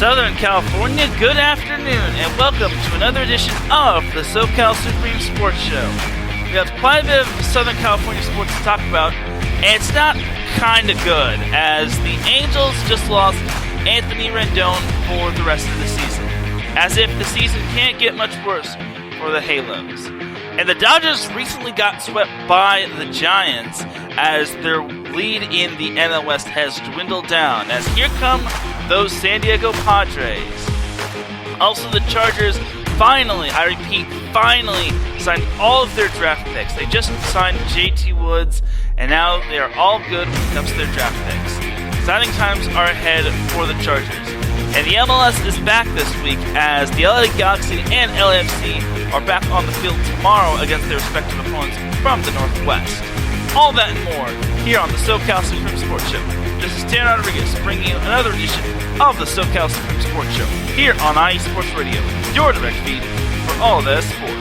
Southern California, good afternoon, and welcome to another edition of the SoCal Supreme Sports Show. We have quite a bit of Southern California sports to talk about, and it's not kind of good, as the Angels just lost Anthony Rendon for the rest of the season, as if the season can't get much worse for the Halos. And the Dodgers recently got swept by the Giants as their lead in the NL West has dwindled down, as here come those San Diego Padres. Also, the Chargers finally, I repeat, finally signed all of their draft picks. They just signed JT Woods, and now they are all good when it comes to their draft picks. Signing times are ahead for the Chargers. And the MLS is back this week as the LA Galaxy and LAFC are back on the field tomorrow against their respective opponents from the Northwest. All that and more here on the SoCal Supreme Sports Show. This is Teran Rodriguez bringing you another edition of the SoCal Supreme Sports Show here on IE Sports Radio, your direct feed for all the sports.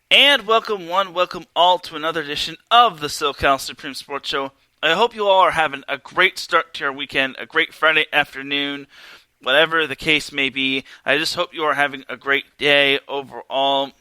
And welcome all to another edition of the SoCal Supreme Sports Show. I hope you all are having a great start to your weekend, a great Friday afternoon, whatever the case may be. I just hope you are having a great day overall.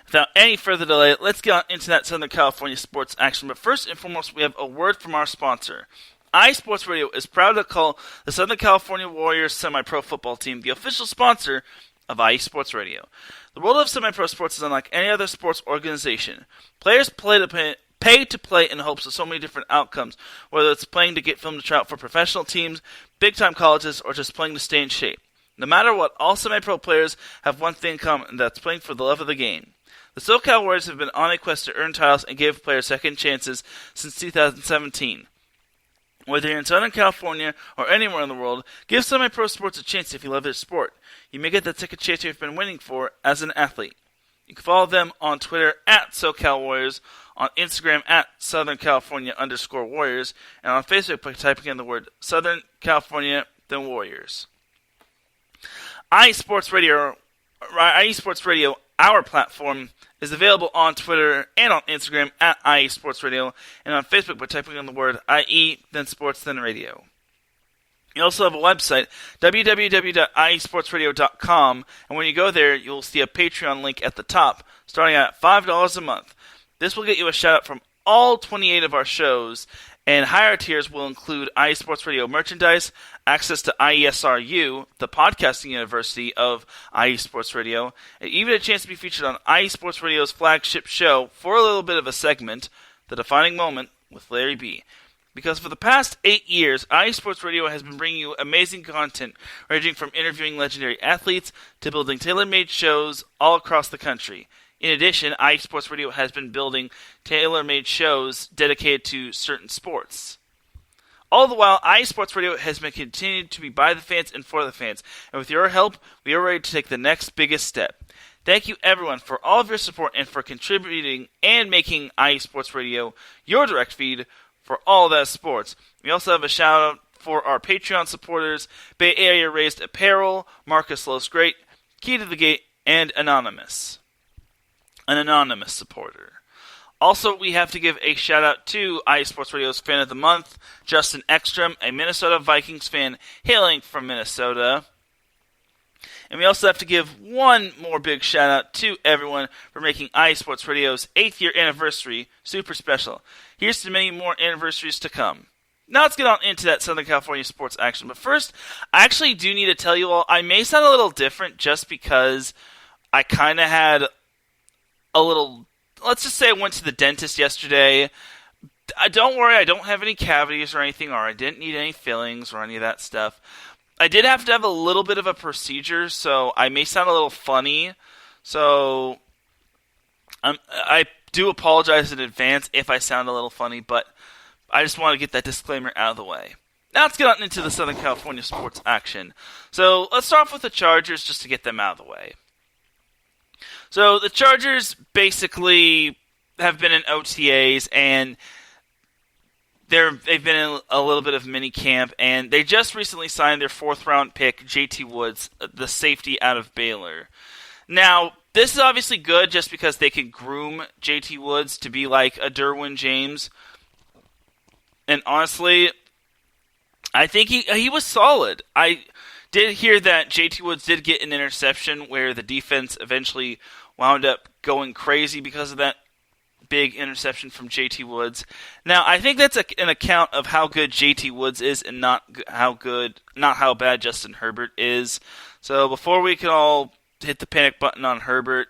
Without any further delay, let's get on into that Southern California sports action. But first and foremost, we have a word from our sponsor. iSports Radio is proud to call the Southern California Warriors semi-pro football team the official sponsor of IE Sports Radio. The world of semi-pro sports is unlike any other sports organization. Players pay to play in hopes of so many different outcomes, whether it's playing to get filmed to try out for professional teams, big-time colleges, or just playing to stay in shape. No matter what, all semi-pro players have one thing in common, and that's playing for the love of the game. The SoCal Warriors have been on a quest to earn titles and give players second chances since 2017. Whether you're in Southern California or anywhere in the world, give semi-pro sports a chance if you love their sport. You may get that second chance you've been waiting for as an athlete. You can follow them on Twitter at SoCal Warriors, on Instagram at Southern California_Warriors, and on Facebook by typing in the word Southern California, then Warriors. IE Sports Radio, our platform, is available on Twitter and on Instagram at IE Sports Radio, and on Facebook by typing in the word IE, then Sports, then Radio. You also have a website, www.iesportsradio.com, and when you go there, you'll see a Patreon link at the top, starting at $5 a month. This will get you a shout-out from all 28 of our shows, and higher tiers will include IE Sports Radio merchandise, access to IESRU, the podcasting university of IE Sports Radio, and even a chance to be featured on IE Sports Radio's flagship show for a little bit of a segment, The Defining Moment with Larry B. Because for the past 8 years, IE Sports Radio has been bringing you amazing content, ranging from interviewing legendary athletes to building tailor-made shows all across the country. In addition, IE Sports Radio has been building tailor-made shows dedicated to certain sports. All the while, IE Sports Radio has been continued to be by the fans and for the fans, and with your help, we are ready to take the next biggest step. Thank you, everyone, for all of your support and for contributing and making IE Sports Radio your direct feed for all that sports. We also have a shout-out for our Patreon supporters, Bay Area Raised Apparel, Marcus Los Great, Key to the Gate, and Anonymous. An anonymous supporter. Also, we have to give a shout out to iSports Radio's Fan of the Month, Justin Ekstrom, a Minnesota Vikings fan hailing from Minnesota. And we also have to give one more big shout out to everyone for making iSports Radio's 8th year anniversary super special. Here's to many more anniversaries to come. Now let's get on into that Southern California sports action. But first, I actually do need to tell you all, I may sound a little different just because I kind of had a little, let's just say I went to the dentist yesterday. Don't worry, I don't have any cavities or anything, or I didn't need any fillings or any of that stuff. I did have to have a little bit of a procedure, so I may sound a little funny. So I do apologize in advance if I sound a little funny, but I just want to get that disclaimer out of the way. Now let's get on into the Southern California sports action. So let's start off with the Chargers just to get them out of the way. So the Chargers basically have been in OTAs, and they've been in a little bit of mini camp, and they just recently signed their 4th-round pick, JT Woods, the safety out of Baylor. Now, this is obviously good just because they can groom JT Woods to be like a Derwin James. And honestly, I think he was solid. I did hear that JT Woods did get an interception where the defense eventually wound up going crazy because of that big interception from JT Woods. Now, I think that's an account of how good JT Woods is and not how bad Justin Herbert is. So before we can all hit the panic button on Herbert,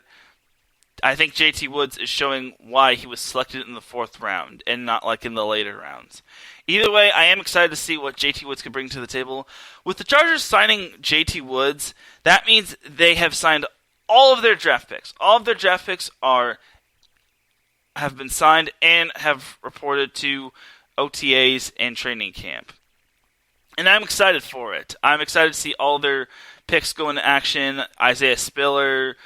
I think JT Woods is showing why he was selected in the 4th round and not like in the later rounds. Either way, I am excited to see what JT Woods can bring to the table. With the Chargers signing JT Woods, that means they have signed all of their draft picks. All of their draft picks have been signed and have reported to OTAs and training camp. And I'm excited for it. I'm excited to see all their picks go into action. Isaiah Spiller,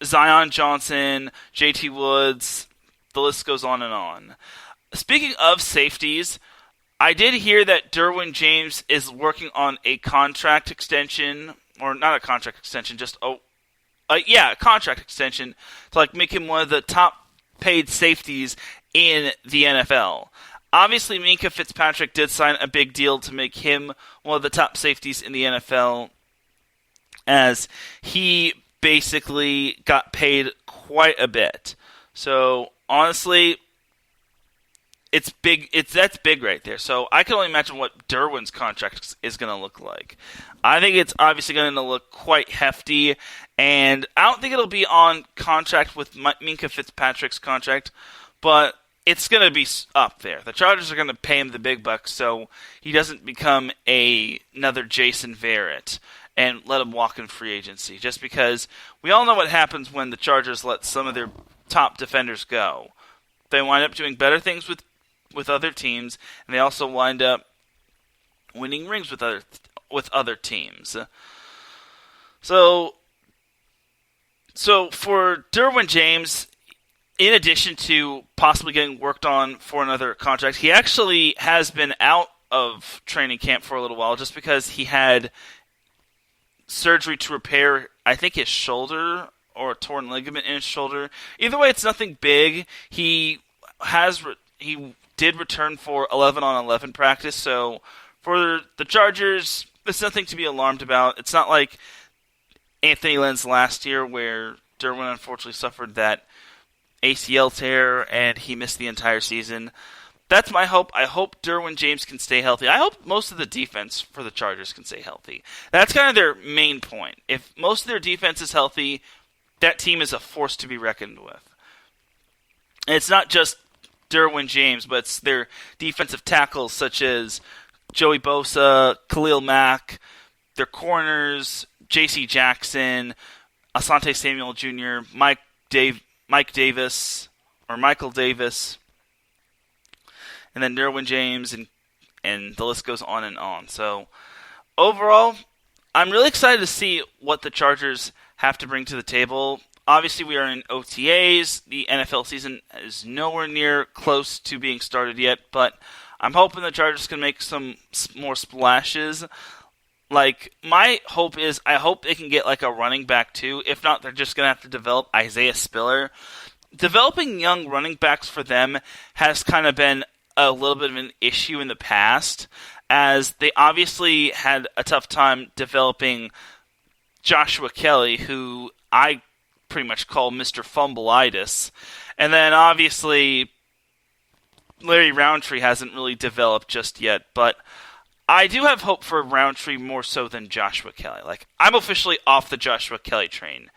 Zion Johnson, JT Woods, the list goes on and on. Speaking of safeties, I did hear that Derwin James is working on a contract extension, or not a contract extension, just a contract extension to make him one of the top paid safeties in the NFL. Obviously, Minkah Fitzpatrick did sign a big deal to make him one of the top safeties in the NFL, as he basically got paid quite a bit. So honestly, it's big. That's big right there. So I can only imagine what Derwin's contract is going to look like. I think it's obviously going to look quite hefty, and I don't think it'll be on contract with Minkah Fitzpatrick's contract, but it's going to be up there. The Chargers are going to pay him the big bucks so he doesn't become another Jason Verrett and let him walk in free agency, just because we all know what happens when the Chargers let some of their top defenders go. They wind up doing better things with other teams, and they also wind up winning rings with other teams. So for Derwin James, in addition to possibly getting worked on for another contract, he actually has been out of training camp for a little while just because he had surgery to repair, I think, his shoulder or a torn ligament in his shoulder. Either way, it's nothing big. He did return for 11-on-11 practice, so for the Chargers, it's nothing to be alarmed about. It's not like Anthony Lynn's last year where Derwin unfortunately suffered that ACL tear and he missed the entire season. That's my hope. I hope Derwin James can stay healthy. I hope most of the defense for the Chargers can stay healthy. That's kind of their main point. If most of their defense is healthy, that team is a force to be reckoned with. And it's not just Derwin James, but it's their defensive tackles such as Joey Bosa, Khalil Mack, their corners, J.C. Jackson, Asante Samuel Jr., Michael Davis, and then Derwin James, and the list goes on and on. So overall, I'm really excited to see what the Chargers have to bring to the table. Obviously, we are in OTAs. The NFL season is nowhere near close to being started yet, but I'm hoping the Chargers can make some more splashes. Like, my hope is, I hope they can get like a running back too. If not, they're just going to have to develop Isaiah Spiller. Developing young running backs for them has kind of been a little bit of an issue in the past, as they obviously had a tough time developing Joshua Kelly, who I pretty much call Mr. Fumbleitis. And then obviously Larry Roundtree hasn't really developed just yet, but I do have hope for Roundtree more so than Joshua Kelly. Like, I'm officially off the Joshua Kelly train.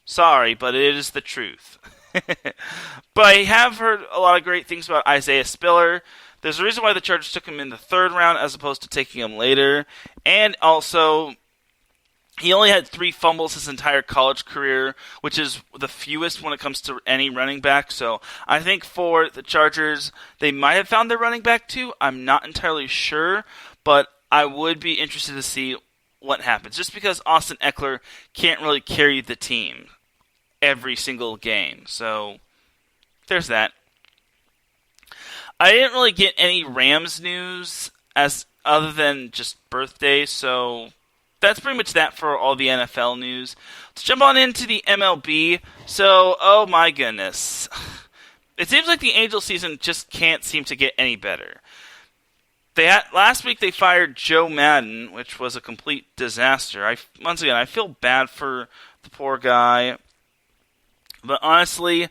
Sorry, but it is the truth. But I have heard a lot of great things about Isaiah Spiller. There's a reason why the Chargers took him in the third round as opposed to taking him later. And also, he only had 3 fumbles his entire college career, which is the fewest when it comes to any running back. So I think for the Chargers, they might have found their running back too. I'm not entirely sure, but I would be interested to see what happens. Just because Austin Eckler can't really carry the team every single game. So there's that. I didn't really get any Rams news as other than just birthdays, so that's pretty much that for all the NFL news. Let's jump on into the MLB. So, oh my goodness. It seems like the Angels season just can't seem to get any better. Last week they fired Joe Madden, which was a complete disaster. Once again, I feel bad for the poor guy. But honestly,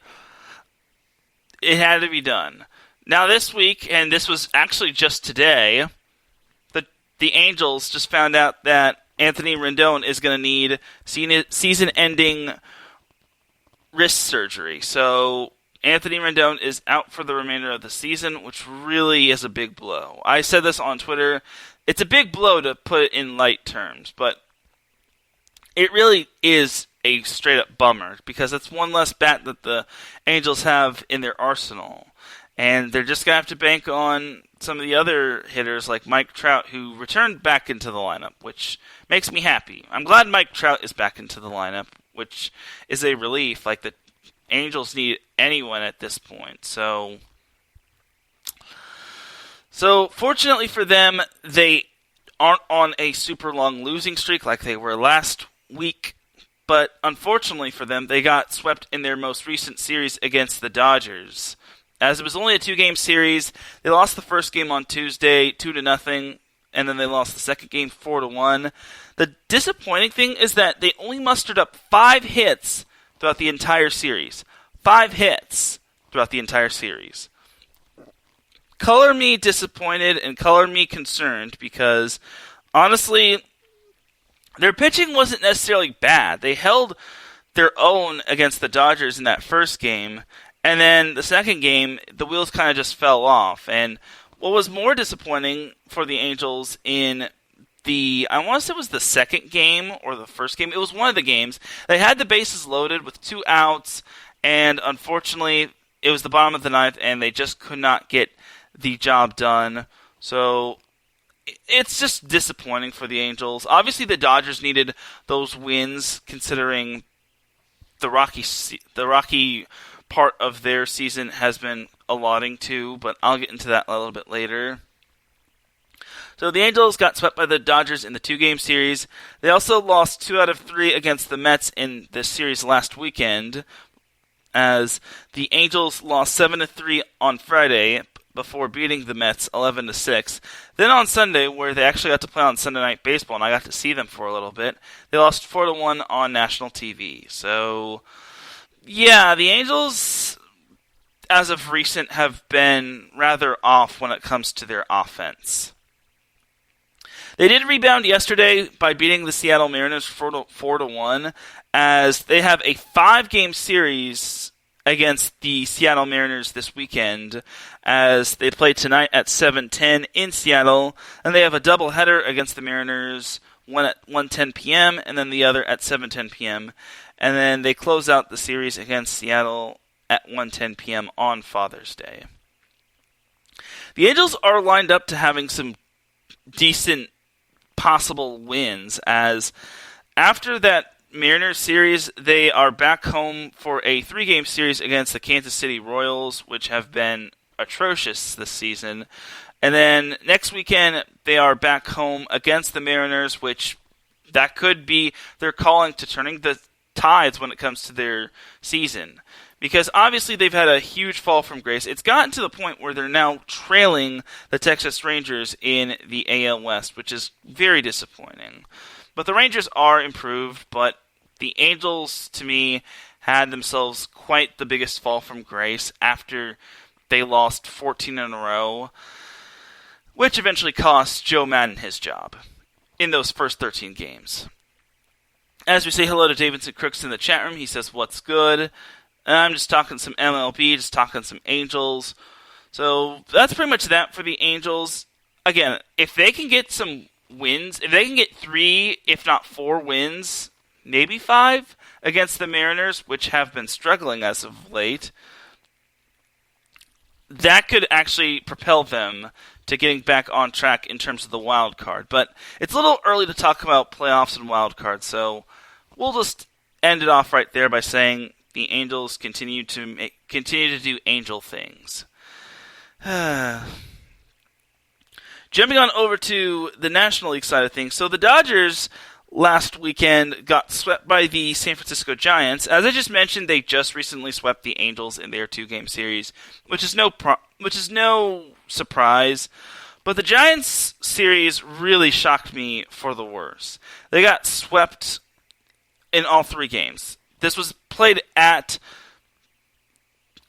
it had to be done. Now this week, and this was actually just today, the Angels just found out that Anthony Rendon is going to need season-ending wrist surgery. So Anthony Rendon is out for the remainder of the season, which really is a big blow. I said this on Twitter. It's a big blow to put it in light terms, but it really is a straight-up bummer, because it's one less bat that the Angels have in their arsenal. And they're just going to have to bank on some of the other hitters like Mike Trout, who returned back into the lineup, which makes me happy. I'm glad Mike Trout is back into the lineup, which is a relief. Like, the Angels need anyone at this point. So fortunately for them, they aren't on a super long losing streak like they were last week. But unfortunately for them, they got swept in their most recent series against the Dodgers. As it was only a 2-game series, they lost the first game on Tuesday 2-0, and then they lost the second game 4-1. The disappointing thing is that they only mustered up 5 hits throughout the entire series. 5 hits throughout the entire series. Color me disappointed and color me concerned, because honestly, their pitching wasn't necessarily bad. They held their own against the Dodgers in that first game, and then the second game, the wheels kind of just fell off. And what was more disappointing for the Angels in I want to say it was the second game or the first game. It was one of the games. They had the bases loaded with 2 outs, and unfortunately, it was the bottom of the ninth, and they just could not get the job done. So it's just disappointing for the Angels. Obviously, the Dodgers needed those wins, considering the rocky part of their season has been allotting to, but I'll get into that a little bit later. So the Angels got swept by the Dodgers in the 2-game series. They also lost 2 out of 3 against the Mets in this series last weekend, as the Angels lost 7-3 on Friday before beating the Mets 11-6. Then on Sunday, where they actually got to play on Sunday Night Baseball, and I got to see them for a little bit, they lost 4-1 on national TV. So yeah, the Angels, as of recent, have been rather off when it comes to their offense. They did rebound yesterday by beating the Seattle Mariners 4-1, as they have a 5-game series against the Seattle Mariners this weekend, as they play tonight at 7:10 in Seattle, and they have a doubleheader against the Mariners, one at 1:10 p.m. and then the other at 7:10 p.m., and then they close out the series against Seattle at 1:10 p.m. on Father's Day. The Angels are lined up to having some decent possible wins, as after that Mariners series, they are back home for a 3-game series against the Kansas City Royals, which have been atrocious this season. And then next weekend, they are back home against the Mariners, which that could be their calling to turning the tides when it comes to their season. Because obviously they've had a huge fall from grace. It's gotten to the point where they're now trailing the Texas Rangers in the AL West, which is very disappointing. But the Rangers are improved, but the Angels, to me, had themselves quite the biggest fall from grace after they lost 14 in a row, which eventually cost Joe Madden his job in those first 13 games. As we say hello to Davidson Crooks in the chat room, he says, what's good? I'm just talking some MLB, just talking some Angels. So that's pretty much that for the Angels. Again, if they can get some wins, if they can get 3, if not 4 wins, maybe 5 against the Mariners, which have been struggling as of late, that could actually propel them to getting back on track in terms of the wild card. But it's a little early to talk about playoffs and wild cards, so we'll just end it off right there by saying the Angels continue to do Angel things. Jumping on over to the National League side of things. So the Dodgers last weekend got swept by the San Francisco Giants. As I just mentioned, they just recently swept the Angels in their 2-game series, which is no surprise. But the Giants series really shocked me for the worse. They got swept in all 3 games. This was played at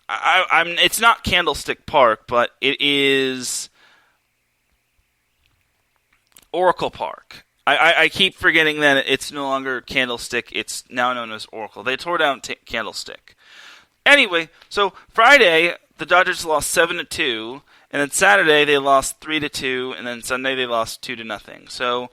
it's not Candlestick Park, but it is Oracle Park. I keep forgetting that it's no longer Candlestick. It's now known as Oracle. They tore down Candlestick. Anyway, so Friday, the Dodgers lost 7-2, and then Saturday they lost 3-2, and then Sunday they lost 2-0. So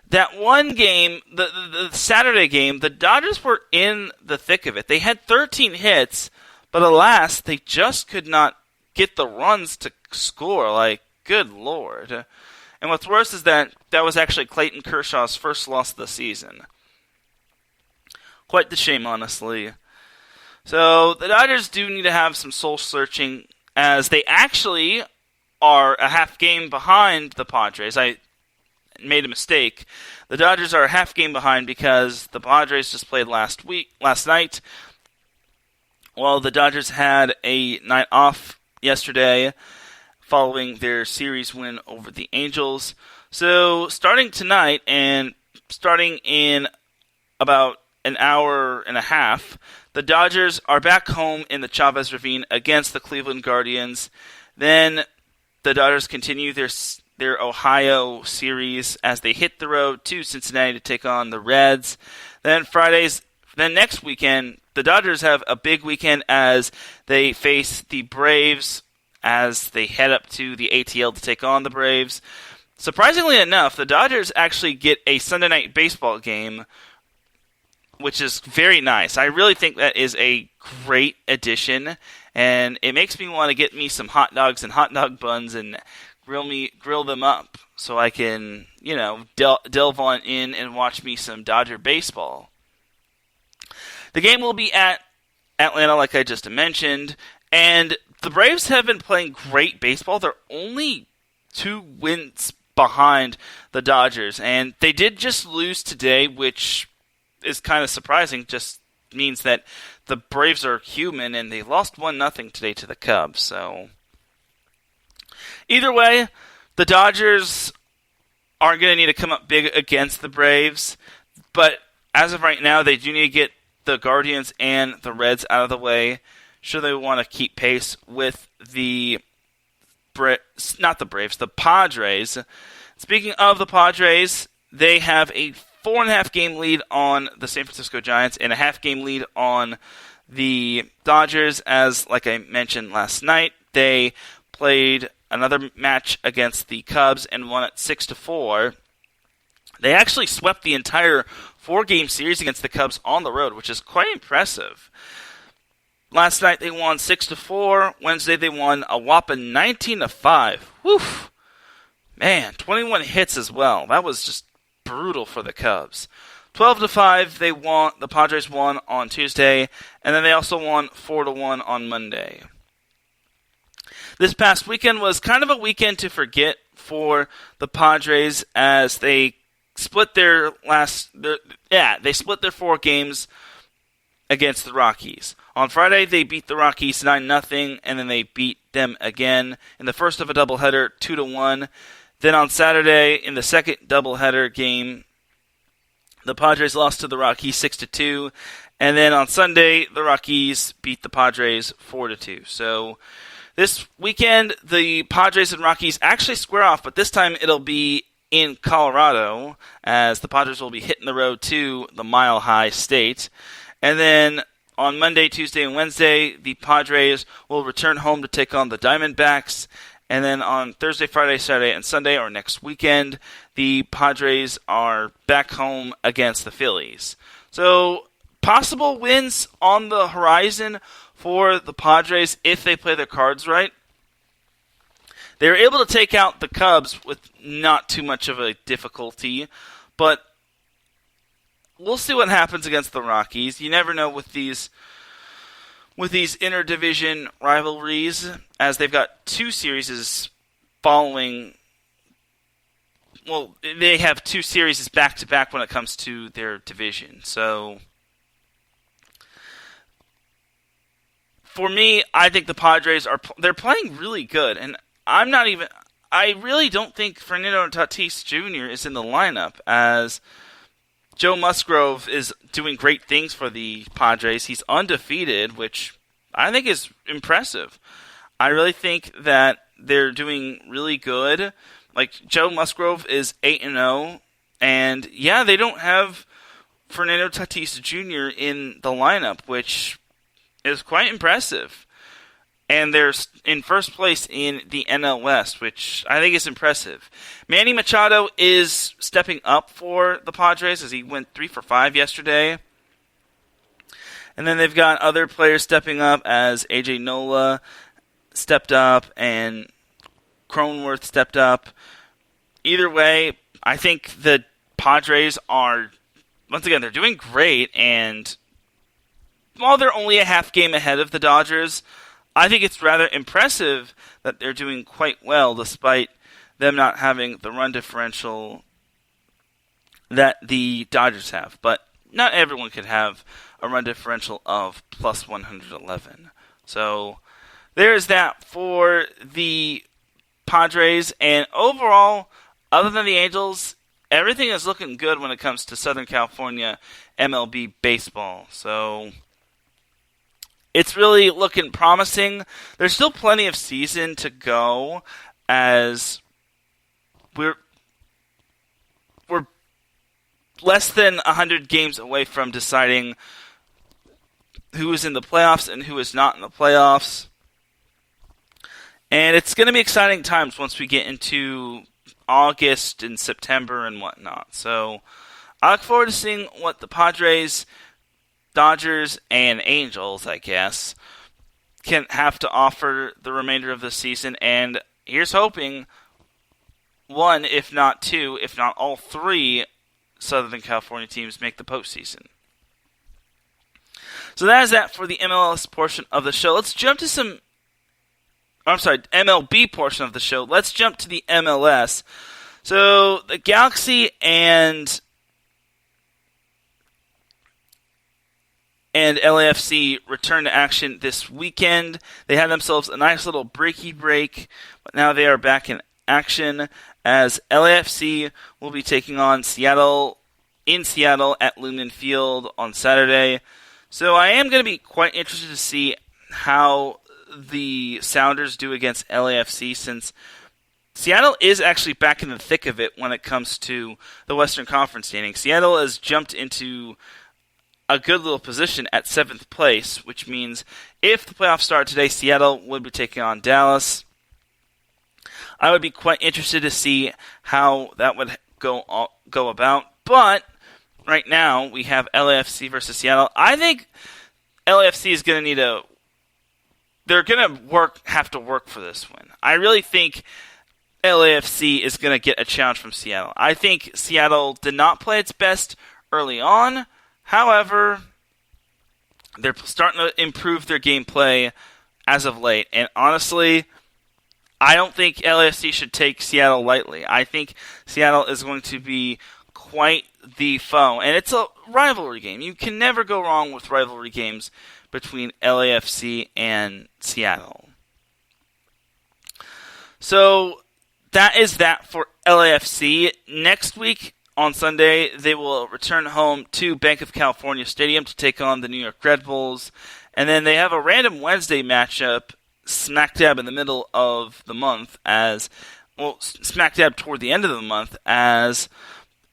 that one game, the Saturday game, the Dodgers were in the thick of it. They had 13 hits, but alas, they just could not get the runs to score. Like, good Lord. And what's worse is that was actually Clayton Kershaw's first loss of the season. Quite the shame, honestly. So the Dodgers do need to have some soul-searching, as they actually are a half game behind the Padres. I made a mistake. The Dodgers are a half game behind because the Padres just played last night. Well, the Dodgers had a night off yesterday following their series win over the Angels. So starting tonight and starting in about an hour and a half, the Dodgers are back home in the Chavez Ravine against the Cleveland Guardians. Then the Dodgers continue their Ohio series as they hit the road to Cincinnati to take on the Reds. Then next weekend, the Dodgers have a big weekend as they face the Braves as they head up to the ATL to take on the Braves. Surprisingly enough, the Dodgers actually get a Sunday night baseball game, which is very nice. I really think that is a great addition, and it makes me want to get me some hot dogs and hot dog buns and grill them up so I can, delve on in and watch me some Dodger baseball. The game will be at Atlanta, like I just mentioned, and the Braves have been playing great baseball. They're only 2 wins behind the Dodgers, and they did just lose today, which is kind of surprising. Just means that the Braves are human, and they lost 1-0 today to the Cubs. So either way, the Dodgers are going to need to come up big against the Braves, but as of right now, they do need to get the Guardians and the Reds out of the way should they want to keep pace with the Padres. Speaking of the Padres, they have a 4.5 game lead on the San Francisco Giants and a half game lead on the Dodgers. As, like I mentioned last night, they played another match against the Cubs and won it 6-4. They actually swept the entire 4-game series against the Cubs on the road, which is quite impressive. Last night they won 6-4. Wednesday they won a whopping 19-5. Whew. Man, 21 hits as well. That was just brutal for the Cubs. 12-5 the Padres won on Tuesday, and then they also won 4-1 on Monday. this past weekend was kind of a weekend to forget for the Padres as they split their split their 4 games against the Rockies. On Friday, they beat the Rockies 9-0, and then they beat them again in the first of a doubleheader 2-1. Then on Saturday, in the second doubleheader game, the Padres lost to the Rockies 6-2, and then on Sunday, the Rockies beat the Padres 4-2. So this weekend, the Padres and Rockies actually square off, but this time it'll be in Colorado, as the Padres will be hitting the road to the Mile High State. And then on Monday, Tuesday, and Wednesday, the Padres will return home to take on the Diamondbacks. And then on Thursday, Friday, Saturday, and Sunday, or next weekend, the Padres are back home against the Phillies. So, possible wins on the horizon for the Padres if they play their cards right. They were able to take out the Cubs with not too much of a difficulty, but we'll see what happens against the Rockies. You never know with these interdivision rivalries, as they've got 2 series following. Well, they have 2 series back to back when it comes to their division. So, for me, I think the Padres they're playing really good, and I really don't think Fernando Tatis Jr. is in the lineup, as Joe Musgrove is doing great things for the Padres. He's undefeated, which I think is impressive. I really think that they're doing really good. Like, Joe Musgrove is 8-0, and yeah, they don't have Fernando Tatis Jr. in the lineup, which is quite impressive. And they're in first place in the NL West, which I think is impressive. Manny Machado is stepping up for the Padres, as he went 3 for 5 yesterday. And then they've got other players stepping up, as A.J. Nola stepped up and Cronenworth stepped up. Either way, I think the Padres are, once again, they're doing great. And while they're only a half game ahead of the Dodgers, I think it's rather impressive that they're doing quite well despite them not having the run differential that the Dodgers have. But not everyone could have a run differential of plus 111. So there's that for the Padres. And overall, other than the Angels, everything is looking good when it comes to Southern California MLB baseball. So it's really looking promising. There's still plenty of season to go, as we're less than 100 games away from deciding who is in the playoffs and who is not in the playoffs. And it's going to be exciting times once we get into August and September and whatnot. So I look forward to seeing what the Padres, Dodgers, and Angels, I guess, can have to offer the remainder of the season. And here's hoping 1, if not 2, if not all 3 Southern California teams make the postseason. So that is that for the MLS portion of the show. Let's jump to MLB portion of the show. Let's jump to the MLS. So the Galaxy and LAFC return to action this weekend. They had themselves a nice little breaky break, but now they are back in action, as LAFC will be taking on Seattle in Seattle at Lumen Field on Saturday. So I am going to be quite interested to see how the Sounders do against LAFC, since Seattle is actually back in the thick of it when it comes to the Western Conference standing. Seattle has jumped into a good little position at 7th place, which means if the playoffs start today, Seattle would be taking on Dallas. I would be quite interested to see how that would go about. But right now, we have LAFC versus Seattle. I think LAFC is going to need they're going to have to work for this win. I really think LAFC is going to get a challenge from Seattle. I think Seattle did not play its best early on. However, they're starting to improve their gameplay as of late. And honestly, I don't think LAFC should take Seattle lightly. I think Seattle is going to be quite the foe, and it's a rivalry game. You can never go wrong with rivalry games between LAFC and Seattle. So that is that for LAFC. Next week on Sunday, they will return home to Banc of California Stadium to take on the New York Red Bulls. And then they have a random Wednesday matchup smack dab in the middle of the month smack dab toward the end of the month as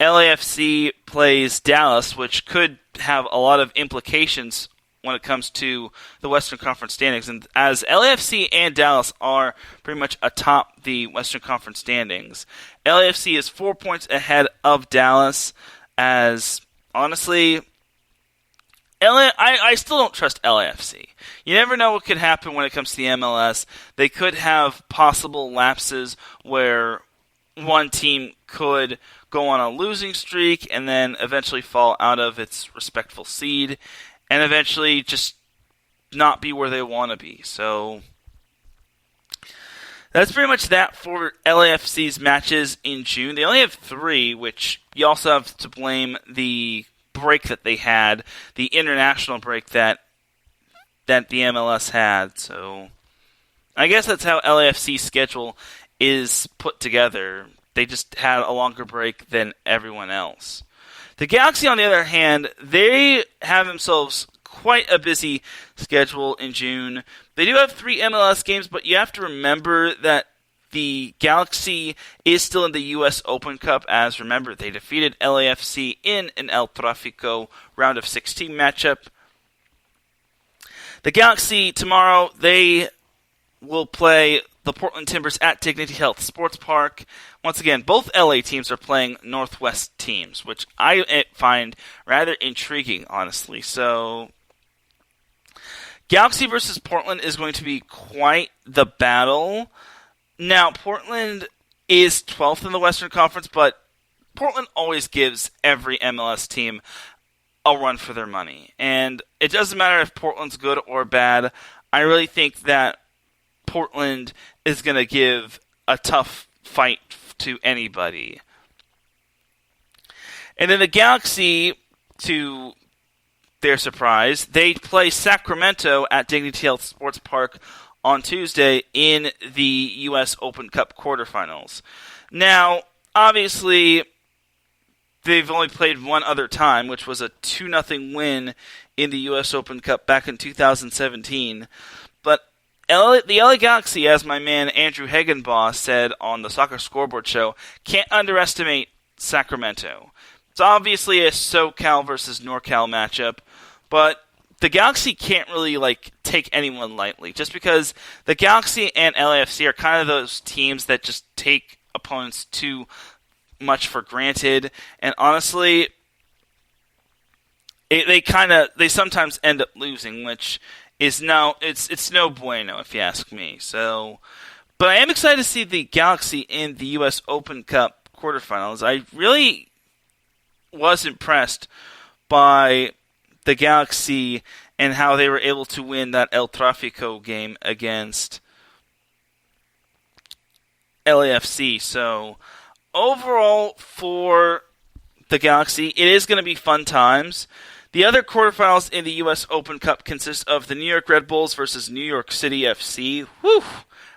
LAFC plays Dallas, which could have a lot of implications when it comes to the Western Conference standings. And as LAFC and Dallas are pretty much atop the Western Conference standings, LAFC is 4 points ahead of Dallas as, honestly, I still don't trust LAFC. You never know what could happen when it comes to the MLS. They could have possible lapses where one team could go on a losing streak and then eventually fall out of its respectful seed and eventually just not be where they want to be. So that's pretty much that for LAFC's matches in June. They only have 3, which you also have to blame the break that they had, the international break that the MLS had. So I guess that's how LAFC's schedule is put together. They just had a longer break than everyone else. The Galaxy, on the other hand, they have themselves quite a busy schedule in June. They do have 3 MLS games, but you have to remember that the Galaxy is still in the U.S. Open Cup, as remember, they defeated LAFC in an El Tráfico round of 16 matchup. The Galaxy tomorrow, they will play the Portland Timbers at Dignity Health Sports Park. Once again, both LA teams are playing Northwest teams, which I find rather intriguing, honestly. So, Galaxy versus Portland is going to be quite the battle. Now, Portland is 12th in the Western Conference, but Portland always gives every MLS team a run for their money. And it doesn't matter if Portland's good or bad. I really think that Portland is going to give a tough fight to anybody. And then the Galaxy, to their surprise, they play Sacramento at Dignity Health Sports Park on Tuesday in the U.S. Open Cup quarterfinals. Now, obviously, they've only played one other time, which was a 2-0 win in the U.S. Open Cup back in 2017. But the LA Galaxy, as my man Andrew Hagenbaugh said on the Soccer Scoreboard Show, can't underestimate Sacramento. It's obviously a SoCal versus NorCal matchup, but the Galaxy can't really take anyone lightly, just because the Galaxy and LAFC are kind of those teams that just take opponents too much for granted, and honestly, they sometimes end up losing, which is it's no bueno if you ask me. So, but I am excited to see the Galaxy in the U.S. Open Cup quarterfinals. I really was impressed by the Galaxy and how they were able to win that El Tráfico game against LAFC. So, overall, for the Galaxy, it is going to be fun times. The other quarterfinals in the U.S. Open Cup consist of the New York Red Bulls versus New York City FC. Whew!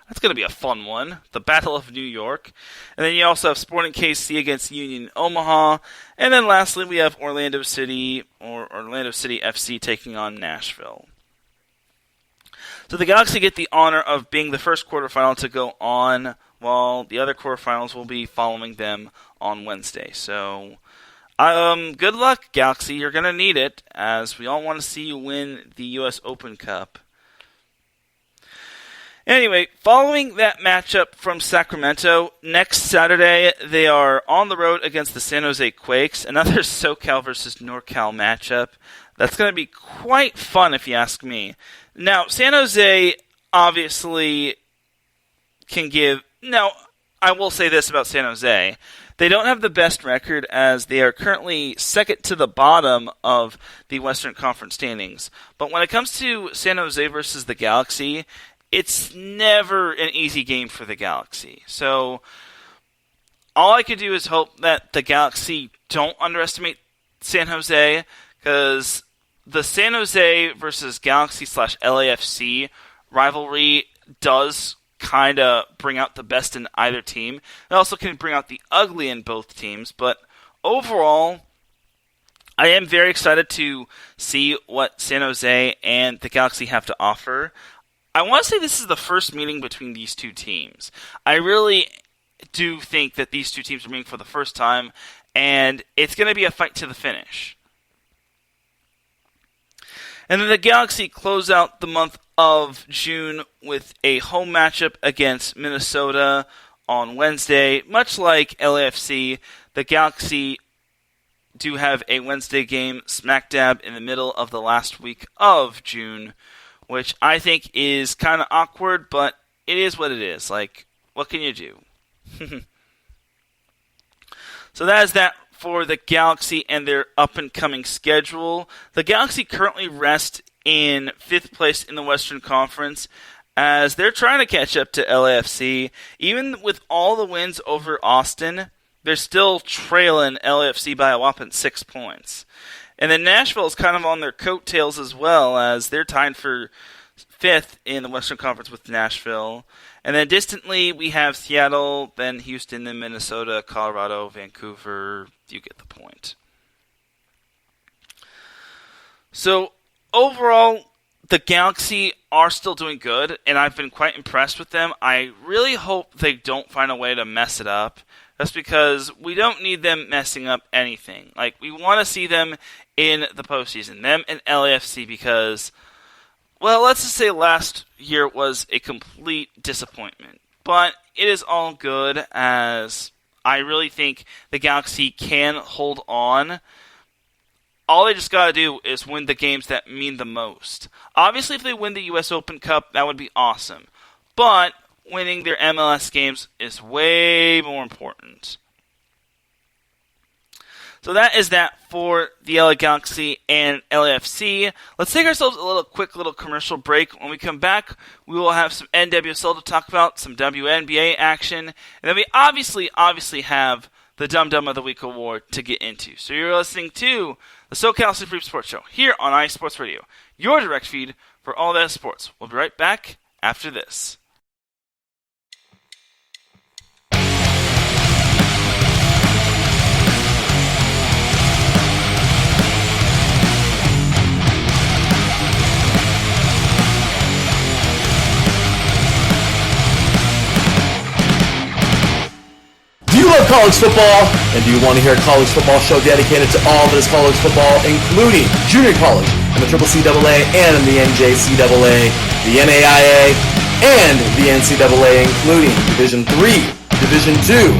That's going to be a fun one. The Battle of New York. And then you also have Sporting KC against Union Omaha. And then lastly, we have Orlando City FC taking on Nashville. So the Galaxy get the honor of being the first quarterfinal to go on, while the other quarterfinals will be following them on Wednesday. So, good luck, Galaxy. You're going to need it, as we all want to see you win the U.S. Open Cup. Anyway, following that matchup from Sacramento, next Saturday they are on the road against the San Jose Quakes, another SoCal versus NorCal matchup. That's going to be quite fun if you ask me. Now, San Jose obviously can give... Now, I will say this about San Jose. They don't have the best record, as they are currently second to the bottom of the Western Conference standings. But when it comes to San Jose versus the Galaxy, it's never an easy game for the Galaxy. So all I could do is hope that the Galaxy don't underestimate San Jose, because the San Jose versus Galaxy/LAFC rivalry does kind of bring out the best in either team. It also can bring out the ugly in both teams, but overall, I am very excited to see what San Jose and the Galaxy have to offer. I want to say this is the first meeting between these two teams. I really do think that these two teams are meeting for the first time, and it's going to be a fight to the finish. And then the Galaxy close out the month of June with a home matchup against Minnesota on Wednesday. Much like LAFC, the Galaxy do have a Wednesday game smack dab in the middle of the last week of June, which I think is kind of awkward, but it is what it is. Like, what can you do? So that is that for the Galaxy and their up-and-coming schedule. The Galaxy currently rest in 5th place in the Western Conference as they're trying to catch up to LAFC. Even with all the wins over Austin, they're still trailing LAFC by a whopping 6 points. And then Nashville is kind of on their coattails as well, as they're tied for 5th in the Western Conference with Nashville. And then distantly, we have Seattle, then Houston, then Minnesota, Colorado, Vancouver. You get the point. So, overall, the Galaxy are still doing good, and I've been quite impressed with them. I really hope they don't find a way to mess it up. That's because we don't need them messing up anything. Like, we want to see them in the postseason, them and LAFC, because, well, let's just say last year was a complete disappointment. But it is all good, as I really think the Galaxy can hold on. All they just got to do is win the games that mean the most. Obviously, if they win the U.S. Open Cup, that would be awesome. But winning their MLS games is way more important. So that is that for the LA Galaxy and LAFC. Let's take ourselves a quick little commercial break. When we come back, we will have some NWSL to talk about, some WNBA action, and then we obviously have the Dum Dum of the Week award to get into. So you're listening to the SoCal Supreme Sports Show here on iSports Radio, your direct feed for all that sports. We'll be right back after this. Do you love college football? And do you want to hear a college football show dedicated to all that is college football, including junior college and the CCCAA and the NJCAA, the NAIA, and the NCAA, including Division III, Division II,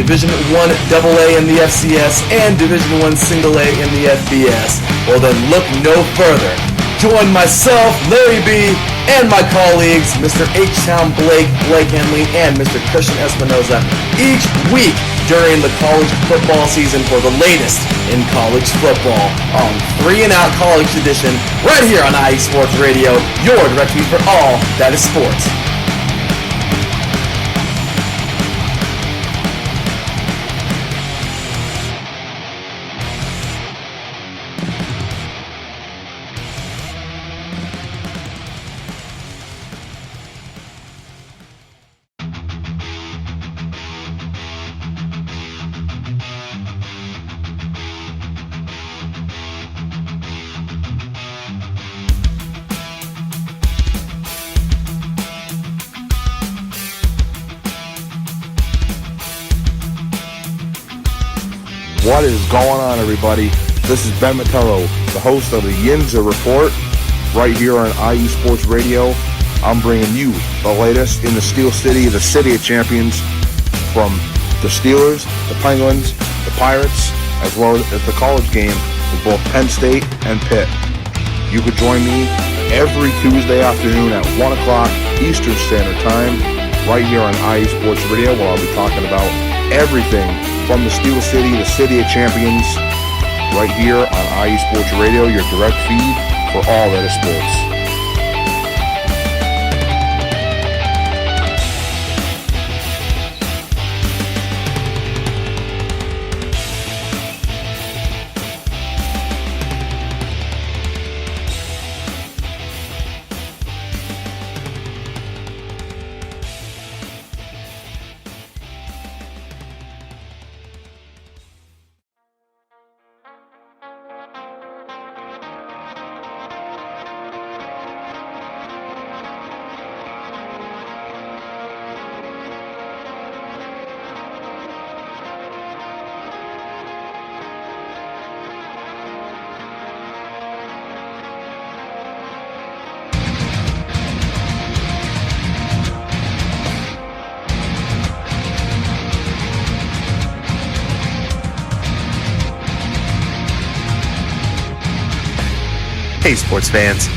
Division I AA in the FCS, and Division I A in the FBS? Well, then look no further. Join myself, Larry B., and my colleagues, Mr. H-Town Blake Henley, and Mr. Christian Espinoza, each week during the college football season for the latest in college football on 3 and Out College Edition, right here on iSports Radio, your direct feed for all that is sports. What is going on, everybody? This is Ben Matello, the host of the Yinza Report, right here on IE Sports Radio. I'm bringing you the latest in the Steel City, the City of Champions, from the Steelers, the Penguins, the Pirates, as well as the college game with both Penn State and Pitt. You could join me every Tuesday afternoon at 1 o'clock Eastern Standard Time, right here on IE Sports Radio, where I'll be talking about everything from the Steel City, the City of Champions, right here on IE Sports Radio, your direct feed for all that is sports. Hey sports fans,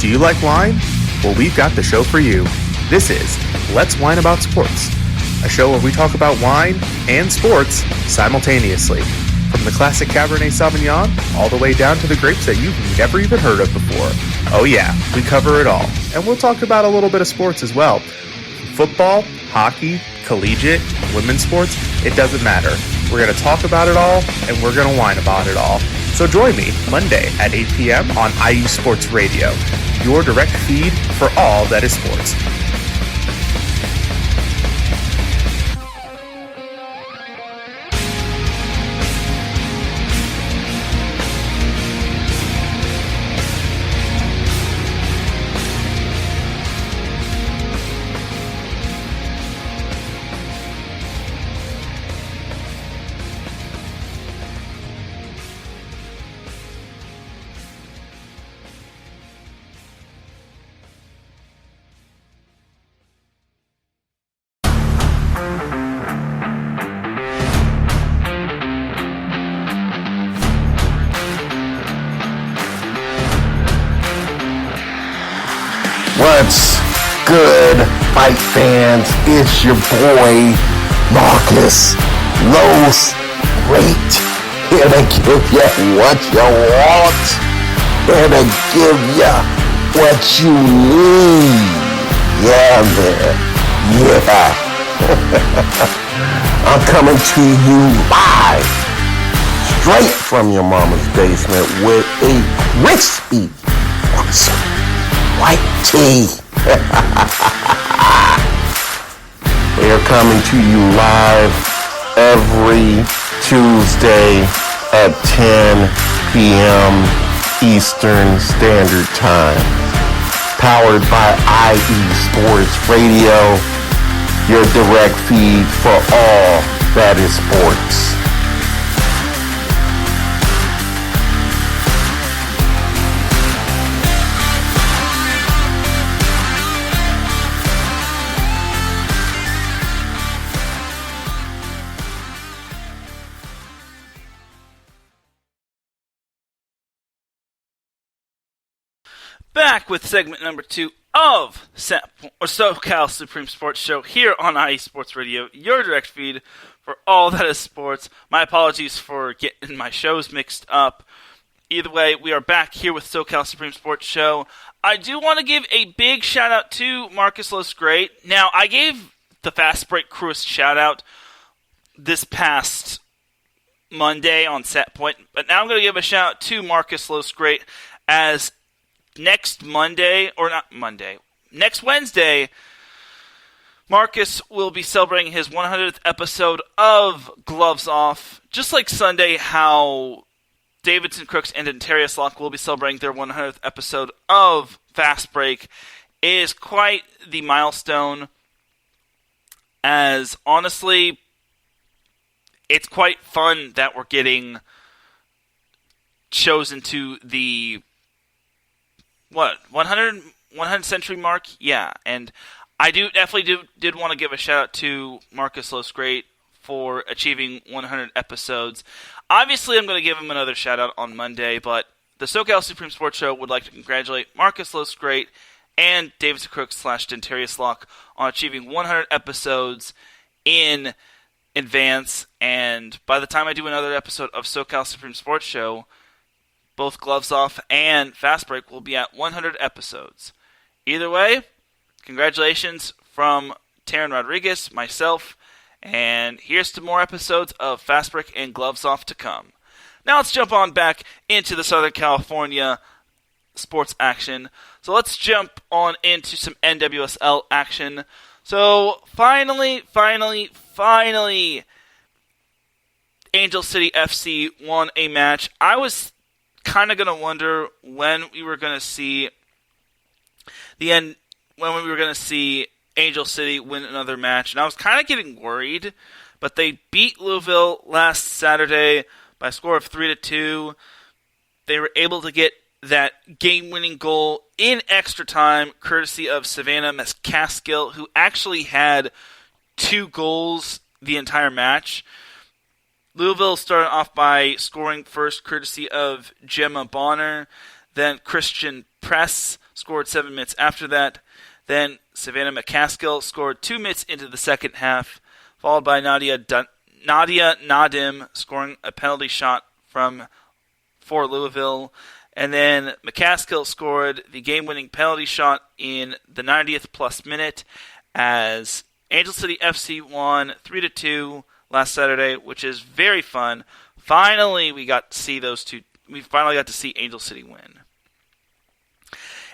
do you like wine? Well, we've got the show for you. This is Let's Wine About Sports, a show where we talk about wine and sports simultaneously. From the classic Cabernet Sauvignon all the way down to the grapes that you've never even heard of before. Oh yeah, we cover it all. And we'll talk about a little bit of sports as well. Football, hockey, collegiate, women's sports, it doesn't matter. We're going to talk about it all, and we're going to whine about it all. So join me Monday at 8 p.m. on IU Sports Radio, your direct feed for all that is sports. What's good, fight fans? It's your boy, Marcus Los Great, here to give you what you want, here to give you what you need. Yeah, man. Yeah. I'm coming to you live, straight from your mama's basement with a crispy, awesome white tea. We're coming to you live every Tuesday at 10 p.m. Eastern Standard Time. Powered by IE Sports Radio, your direct feed for all that is sports. Back with segment number 2 of SoCal Supreme Sports Show here on IE Sports Radio, your direct feed for all that is sports. My apologies for getting my shows mixed up. Either way, we are back here with SoCal Supreme Sports Show. I do want to give a big shout out to Marcus Los Great. Now, I gave the Fast Break crew a shout out this past Monday on Set Point, but now I'm going to give a shout out to Marcus Los Great as next Wednesday, Marcus will be celebrating his 100th episode of Gloves Off. Just like Sunday, how Davidson Crooks and Darius Locke will be celebrating their 100th episode of Fast Break is quite the milestone, as honestly, it's quite fun that we're getting chosen to the 100 century mark? Yeah, and I definitely did want to give a shout out to Marcus Los Great for achieving 100 episodes. Obviously, I'm going to give him another shout out on Monday, but the SoCal Supreme Sports Show would like to congratulate Marcus Los Great and Davidson Crooks / Darius Locke on achieving 100 episodes in advance, and by the time I do another episode of SoCal Supreme Sports Show, both Gloves Off and Fast Break will be at 100 episodes. Either way, congratulations from Teran Rodriguez, myself, and here's to more episodes of Fast Break and Gloves Off to come. Now let's jump on back into the Southern California sports action. So let's jump on into some NWSL action. So finally, Angel City FC won a match. I was kind of going to wonder when we were going to see Angel City win another match, and I was kind of getting worried, but they beat Louisville last Saturday by a score of 3-2. They were able to get that game-winning goal in extra time, courtesy of Savannah McCaskill, who actually had 2 goals the entire match. Louisville started off by scoring first, courtesy of Gemma Bonner. Then Christian Press scored 7 minutes after that. Then Savannah McCaskill scored 2 minutes into the second half, followed by Nadia Nadim scoring a penalty shot for Louisville. And then McCaskill scored the game-winning penalty shot in the 90th plus minute as Angel City FC won 3-2 last Saturday, which is very fun. Finally, we got to see those two. We finally got to see Angel City win.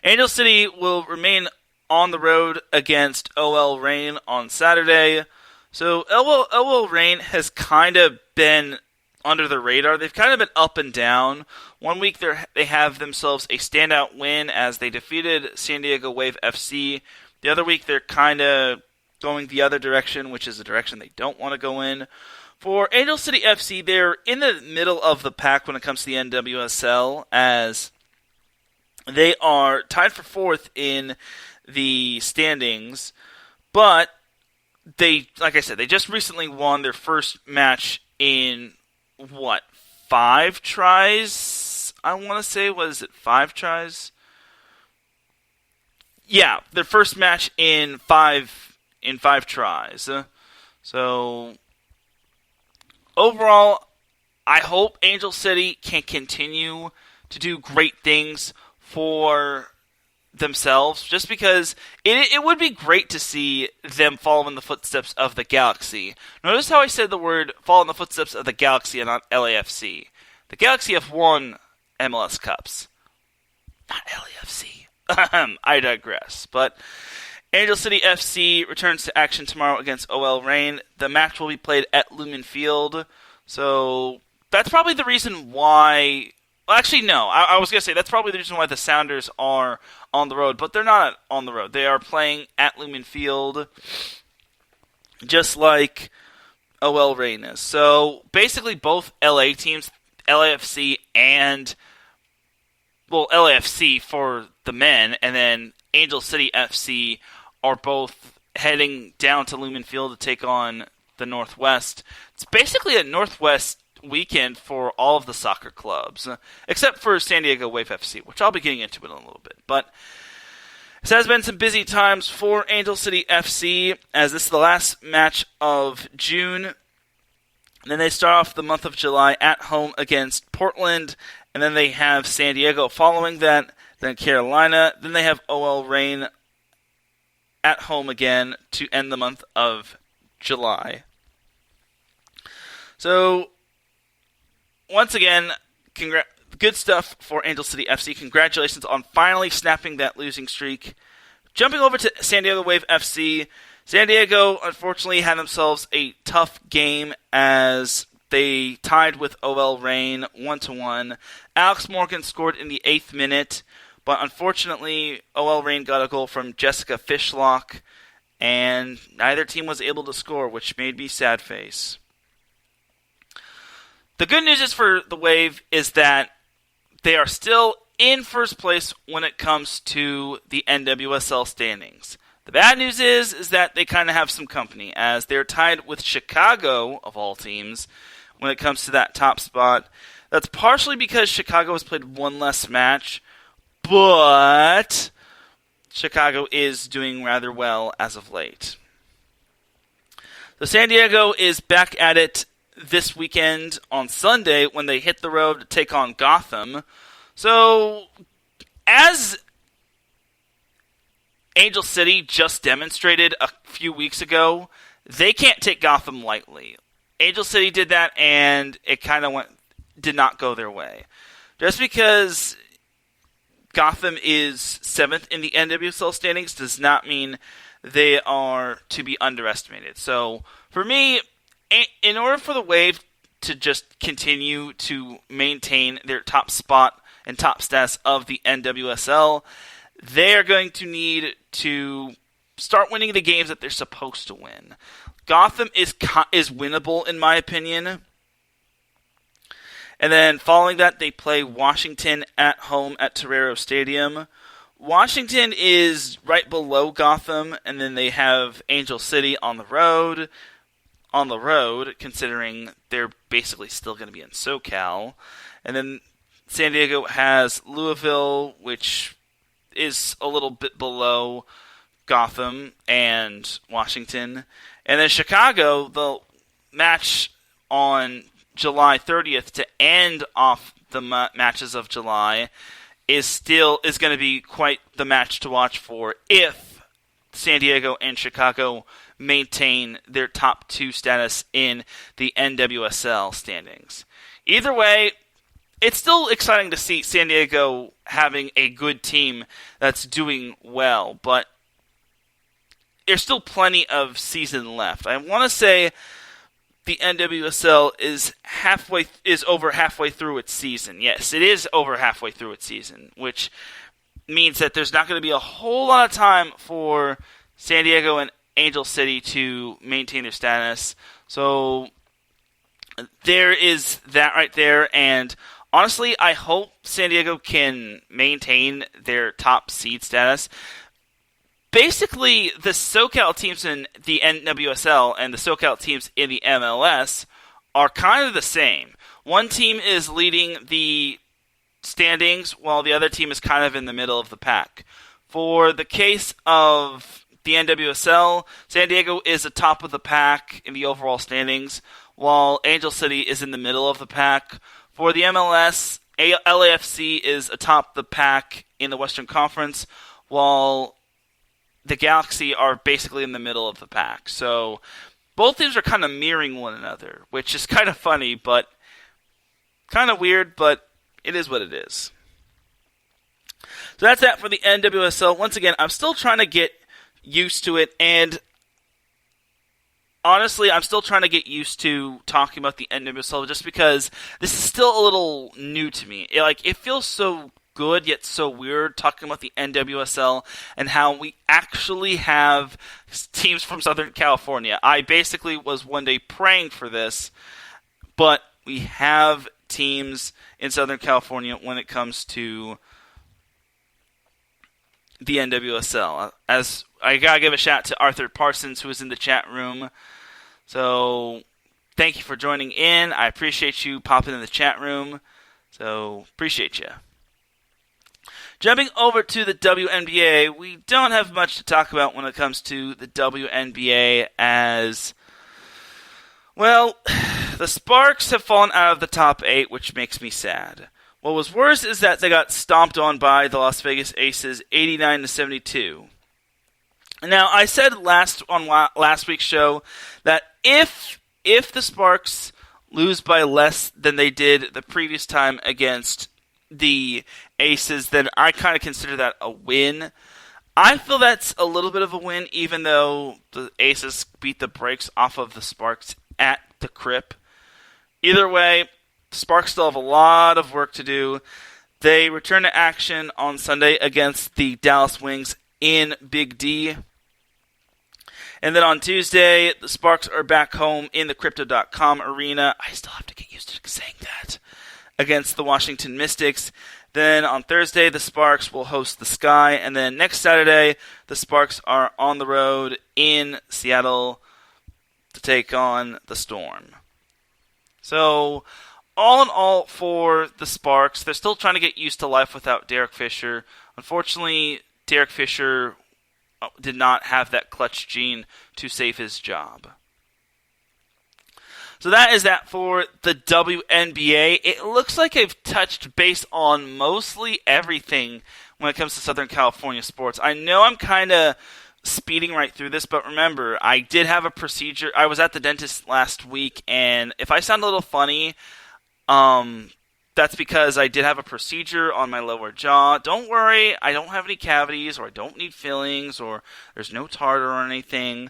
Angel City will remain on the road against OL Reign on Saturday. So OL Reign has kind of been under the radar. They've kind of been up and down. 1 week they have themselves a standout win as they defeated San Diego Wave FC. The other week they're kind of going the other direction, which is the direction they don't want to go in. For Angel City FC, they're in the middle of the pack when it comes to the NWSL, as they are tied for 4th in the standings, but like I said, they just recently won their first match in 5 tries? I want to say, was it 5 tries? Yeah, their first match in five tries. So overall, I hope Angel City can continue to do great things for themselves, just because it would be great to see them follow in the footsteps of the Galaxy. Notice how I said the word follow in the footsteps of the Galaxy and not LAFC. The Galaxy have won MLS Cups, not LAFC. I digress. But Angel City FC returns to action tomorrow against OL Reign. The match will be played at Lumen Field, so that's probably the reason why. Well, actually, no. I was going to say that's probably the reason why the Sounders are on the road, but they're not on the road. They are playing at Lumen Field, just like OL Reign is. So basically, both LA teams, LAFC and LAFC for the men, and then Angel City FC are both heading down to Lumen Field to take on the Northwest. It's basically a Northwest weekend for all of the soccer clubs, except for San Diego Wave FC, which I'll be getting into in a little bit. But this has been some busy times for Angel City FC, as this is the last match of June. And then they start off the month of July at home against Portland, and then they have San Diego following that, then Carolina, then they have OL Reign at home again to end the month of July. So once again, good stuff for Angel City FC. Congratulations on finally snapping that losing streak. Jumping over to San Diego Wave FC. San Diego, unfortunately, had themselves a tough game as they tied with OL Reign 1-1. Alex Morgan scored in the 8th minute, but unfortunately, OL Reign got a goal from Jessica Fishlock, and neither team was able to score, which made me sad face. The good news is for the Wave is that they are still in first place when it comes to the NWSL standings. The bad news is that they kind of have some company, as they're tied with Chicago, of all teams, when it comes to that top spot. That's partially because Chicago has played one less match, but Chicago is doing rather well as of late. So San Diego is back at it this weekend on Sunday when they hit the road to take on Gotham. So, as Angel City just demonstrated a few weeks ago, they can't take Gotham lightly. Angel City did that, and it kind of did not go their way. Just because Gotham is 7th in the NWSL standings does not mean they are to be underestimated. So, for me, in order for the Wave to just continue to maintain their top spot and top status of the NWSL, they are going to need to start winning the games that they're supposed to win. Gotham is winnable, in my opinion. And then following that, they play Washington at home at Torero Stadium. Washington is right below Gotham, and then they have Angel City on the road, considering they're basically still going to be in SoCal. And then San Diego has Louisville, which is a little bit below Gotham and Washington. And then Chicago, the match on July 30th to end off the matches of July is going to be quite the match to watch for if San Diego and Chicago maintain their top 2 status in the NWSL standings. Either way, it's still exciting to see San Diego having a good team that's doing well, but there's still plenty of season left. I want to say the NWSL is over halfway through its season. Yes, it is over halfway through its season, which means that there's not going to be a whole lot of time for San Diego and Angel City to maintain their status. So there is that right there, and honestly, I hope San Diego can maintain their top seed status. Basically, the SoCal teams in the NWSL and the SoCal teams in the MLS are kind of the same. One team is leading the standings, while the other team is kind of in the middle of the pack. For the case of the NWSL, San Diego is atop of the pack in the overall standings, while Angel City is in the middle of the pack. For the MLS, LAFC is atop the pack in the Western Conference, while the Galaxy are basically in the middle of the pack. So both teams are kind of mirroring one another, which is kind of funny, but kind of weird, but it is what it is. So that's that for the NWSL. Once again, I'm still trying to get used to it, and honestly, I'm still trying to get used to talking about the NWSL just because this is still a little new to me. It feels so good yet so weird talking about the NWSL and how we actually have teams from Southern California. I basically was one day praying for this, but we have teams in Southern California when it comes to the NWSL. As I gotta give a shout to Arthur Parsons, who is in the chat room. So thank you for joining in. I appreciate you popping in the chat room. So appreciate you. Jumping over to the WNBA, we don't have much to talk about when it comes to the WNBA as, well, the Sparks have fallen out of the top 8, which makes me sad. What was worse is that they got stomped on by the Las Vegas Aces 89-72. Now, I said on last week's show that if the Sparks lose by less than they did the previous time against the Aces, then I kind of consider that a win. I feel that's a little bit of a win, even though the Aces beat the brakes off of the Sparks at the Crip. Either way, the Sparks still have a lot of work to do. They return to action on Sunday against the Dallas Wings in Big D. And then on Tuesday, the Sparks are back home in the Crypto.com arena. I still have to get used to saying that. Against the Washington Mystics. Then on Thursday, the Sparks will host the Sky. And then next Saturday, the Sparks are on the road in Seattle to take on the Storm. So, all in all, for the Sparks, they're still trying to get used to life without Derek Fisher. Unfortunately, Derek Fisher did not have that clutch gene to save his job. So that is that for the WNBA. It looks like I've touched base on mostly everything when it comes to Southern California sports. I know I'm kind of speeding right through this, but remember, I did have a procedure. I was at the dentist last week, and if I sound a little funny, that's because I did have a procedure on my lower jaw. Don't worry, I don't have any cavities, or I don't need fillings, or there's no tartar or anything,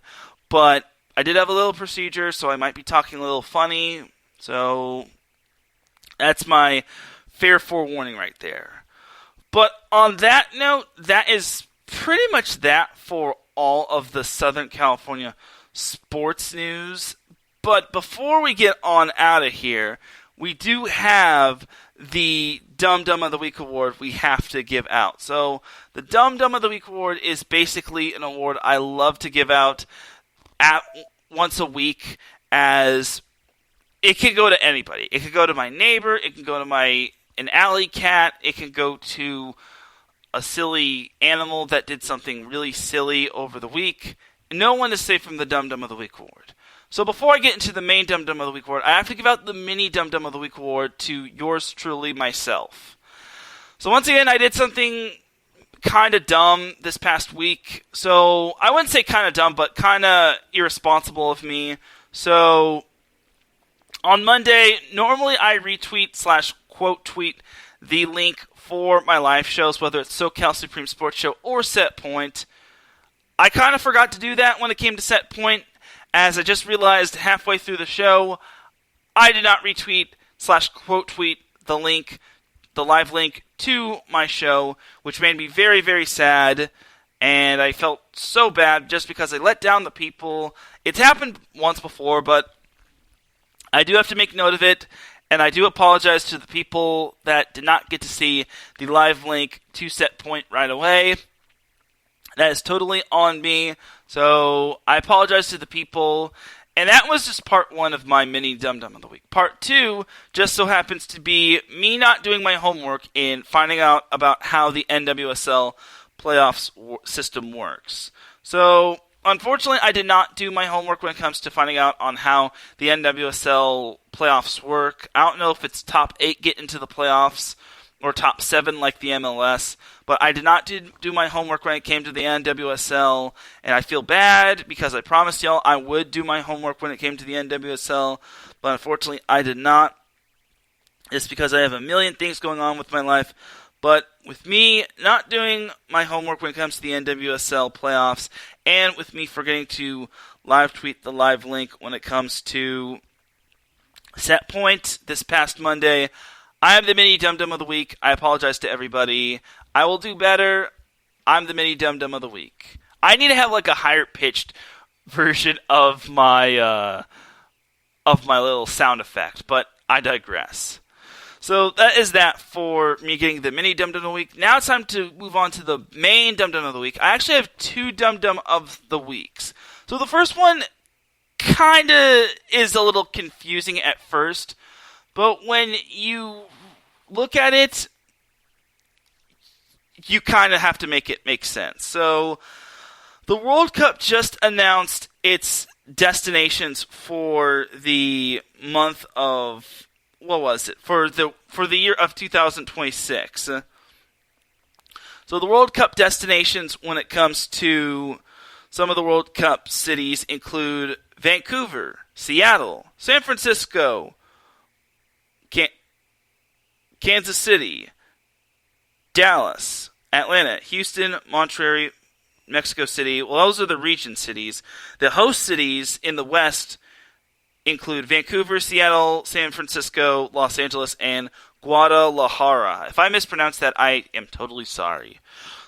but I did have a little procedure, so I might be talking a little funny. So that's my fair forewarning right there. But on that note, that is pretty much that for all of the Southern California sports news. But before we get on out of here, we do have the Dum Dum of the Week award we have to give out. So the Dum Dum of the Week award is basically an award I love to give out once a week, as it can go to anybody. It could go to my neighbor, it can go to my an alley cat. It can go to a silly animal that did something really silly over the week. No one is safe from the Dum Dum of the Week award. So before I get into the main Dum Dum of the Week award, I have to give out the mini Dum Dum of the Week award to yours truly, myself. So once again, I did something kind of dumb this past week. So I wouldn't say kind of dumb, but kind of irresponsible of me. So on Monday, normally I retweet/quote tweet the link for my live shows, whether it's SoCal Supreme Sports Show or Set Point. I kind of forgot to do that when it came to Set Point, as I just realized halfway through the show, I did not retweet/quote tweet the link, the live link to my show, which made me very, very sad, and I felt so bad just because I let down the people. It's happened once before, but I do have to make note of it, and I do apologize to the people that did not get to see the live link to Set Point right away. That is totally on me, so I apologize to the people. And that was just part one of my mini Dum Dum of the Week. Part two just so happens to be me not doing my homework in finding out about how the NWSL playoffs system works. So, unfortunately, I did not do my homework when it comes to finding out on how the NWSL playoffs work. I don't know if it's top 8 get into the playoffs or top 7 like the MLS, but I did not do my homework when it came to the NWSL, and I feel bad because I promised y'all I would do my homework when it came to the NWSL, but unfortunately I did not. It's because I have a million things going on with my life, but with me not doing my homework when it comes to the NWSL playoffs, and with me forgetting to live tweet the live link when it comes to Set Point this past Monday, I am the mini Dum Dum of the Week. I apologize to everybody. I will do better. I'm the mini Dum Dum of the Week. I need to have like a higher pitched version of my little sound effect, but I digress. So that is that for me getting the mini Dum Dum of the Week. Now it's time to move on to the main Dum Dum of the Week. I actually have 2 Dum Dum of the Weeks. So the first one kind of is a little confusing at first, but when you look at it, you kind of have to make it make sense. So, the World Cup just announced its destinations for the month of, what was it? For the year of 2026. So, the World Cup destinations when it comes to some of the World Cup cities include Vancouver, Seattle, San Francisco, Kansas City, Dallas, Atlanta, Houston, Monterrey, Mexico City. Well, those are the region cities. The host cities in the West include Vancouver, Seattle, San Francisco, Los Angeles, and Guadalajara. If I mispronounced that, I am totally sorry.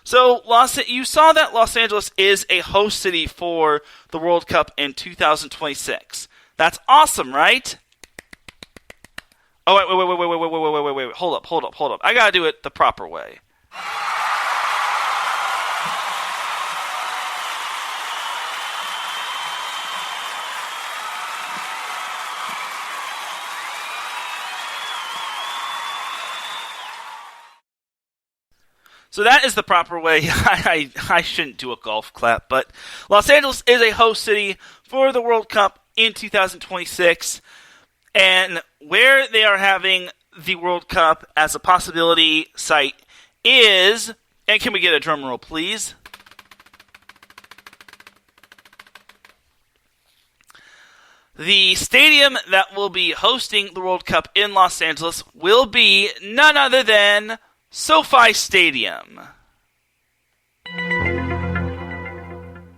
So, you saw that Los Angeles is a host city for the World Cup in 2026. That's awesome, right? Oh, wait. Hold up. I gotta do it the proper way. So that is the proper way. I shouldn't do a golf clap, but Los Angeles is a host city for the World Cup in 2026. And where they are having the World Cup as a possibility site is, and can we get a drum roll, please? The stadium that will be hosting the World Cup in Los Angeles will be none other than SoFi Stadium.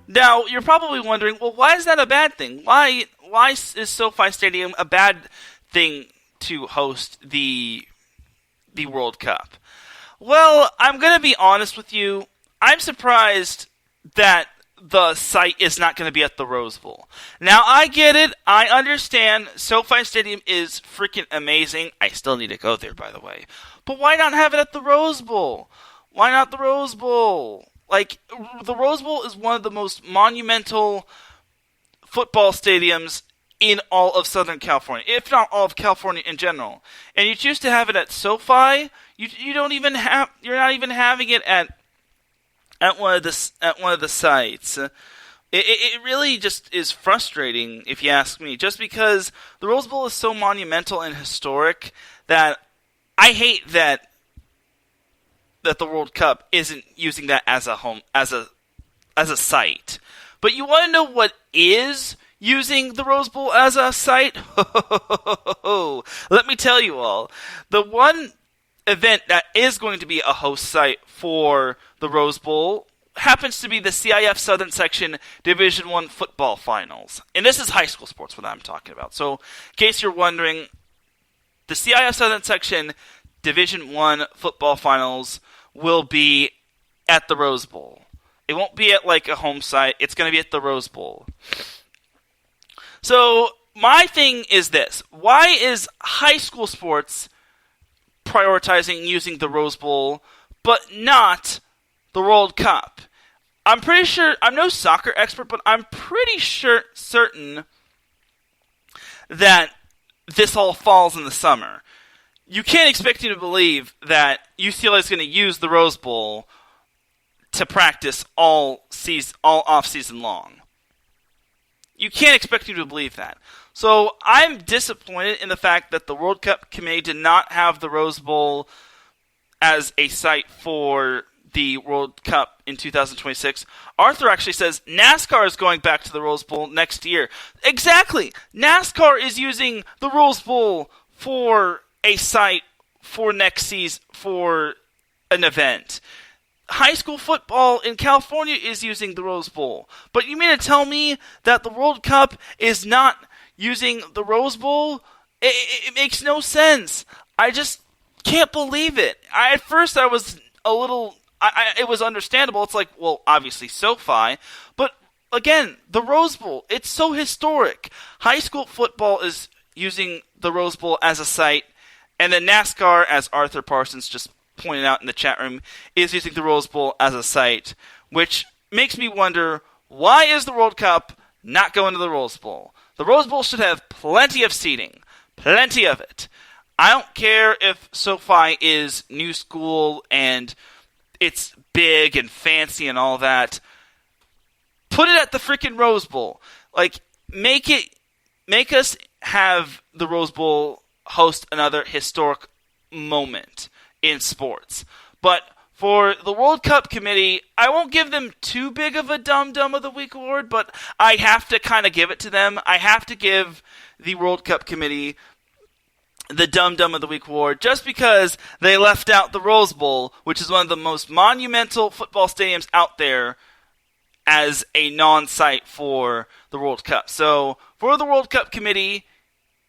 Now, you're probably wondering, well, why is that a bad thing? Why is SoFi Stadium a bad thing to host the World Cup? Well, I'm going to be honest with you. I'm surprised that the site is not going to be at the Rose Bowl. Now, I get it. I understand. SoFi Stadium is freaking amazing. I still need to go there, by the way. But why not have it at the Rose Bowl? Why not the Rose Bowl? Like, the Rose Bowl is one of the most monumental football stadiums in all of Southern California, if not all of California in general. And you choose to have it at SoFi, you're not even having it at one of the sites. It really just is frustrating, if you ask me, just because the Rose Bowl is so monumental and historic that I hate that the World Cup isn't using that as a site. But you want to know what is using the Rose Bowl as a site? Let me tell you all. The one event that is going to be a host site for the Rose Bowl happens to be the CIF Southern Section Division I football finals. And this is high school sports, what I'm talking about. So, in case you're wondering, the CIF Southern Section Division I football finals will be at the Rose Bowl. It won't be at like a home site. It's going to be at the Rose Bowl. So, my thing is this. Why is high school sports prioritizing using the Rose Bowl, but not the World Cup? I'm pretty sure, I'm no soccer expert, but I'm pretty certain that this all falls in the summer. You can't expect me to believe that UCLA is going to use the Rose Bowl to practice all off-season long. You can't expect me to believe that. So I'm disappointed in the fact that the World Cup committee did not have the Rose Bowl as a site for the World Cup in 2026. Arthur actually says NASCAR is going back to the Rose Bowl next year. Exactly! NASCAR is using the Rose Bowl for a site for next season, for an event. High school football in California is using the Rose Bowl. But you mean to tell me that the World Cup is not using the Rose Bowl? It makes no sense. I just can't believe it. At first I was a little... it was understandable. It's like, well, obviously SoFi. But again, the Rose Bowl, it's so historic. High school football is using the Rose Bowl as a site. And then NASCAR, as Arthur Parsons just pointed out in the chat room, is using the Rose Bowl as a site, which makes me wonder, why is the World Cup not going to the Rose Bowl? The Rose Bowl should have plenty of seating. Plenty of it. I don't care if SoFi is new school and it's big and fancy and all that. Put it at the freaking Rose Bowl. Like, make us have the Rose Bowl host another historic moment in sports. But for the World Cup committee, I won't give them too big of a Dum Dum of the Week award, but I have to kind of give it to them. I have to give the World Cup committee the Dum Dum of the Week award just because they left out the Rose Bowl, which is one of the most monumental football stadiums out there, as a non-site for the World Cup. So, for the World Cup committee,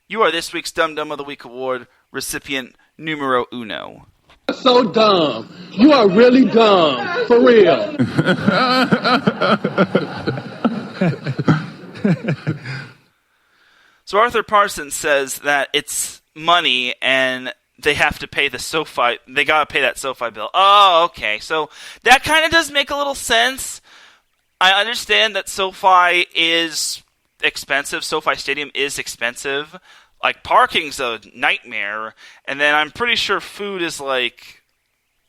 you are this week's Dum Dum of the Week award recipient numero uno. So dumb. You are really dumb. For real. So Arthur Parsons says that it's money and they have to pay the SoFi. They got to pay that SoFi bill. Oh, okay. So that kind of does make a little sense. I understand that SoFi is expensive. SoFi Stadium is expensive. Like, parking's a nightmare. And then I'm pretty sure food is, like,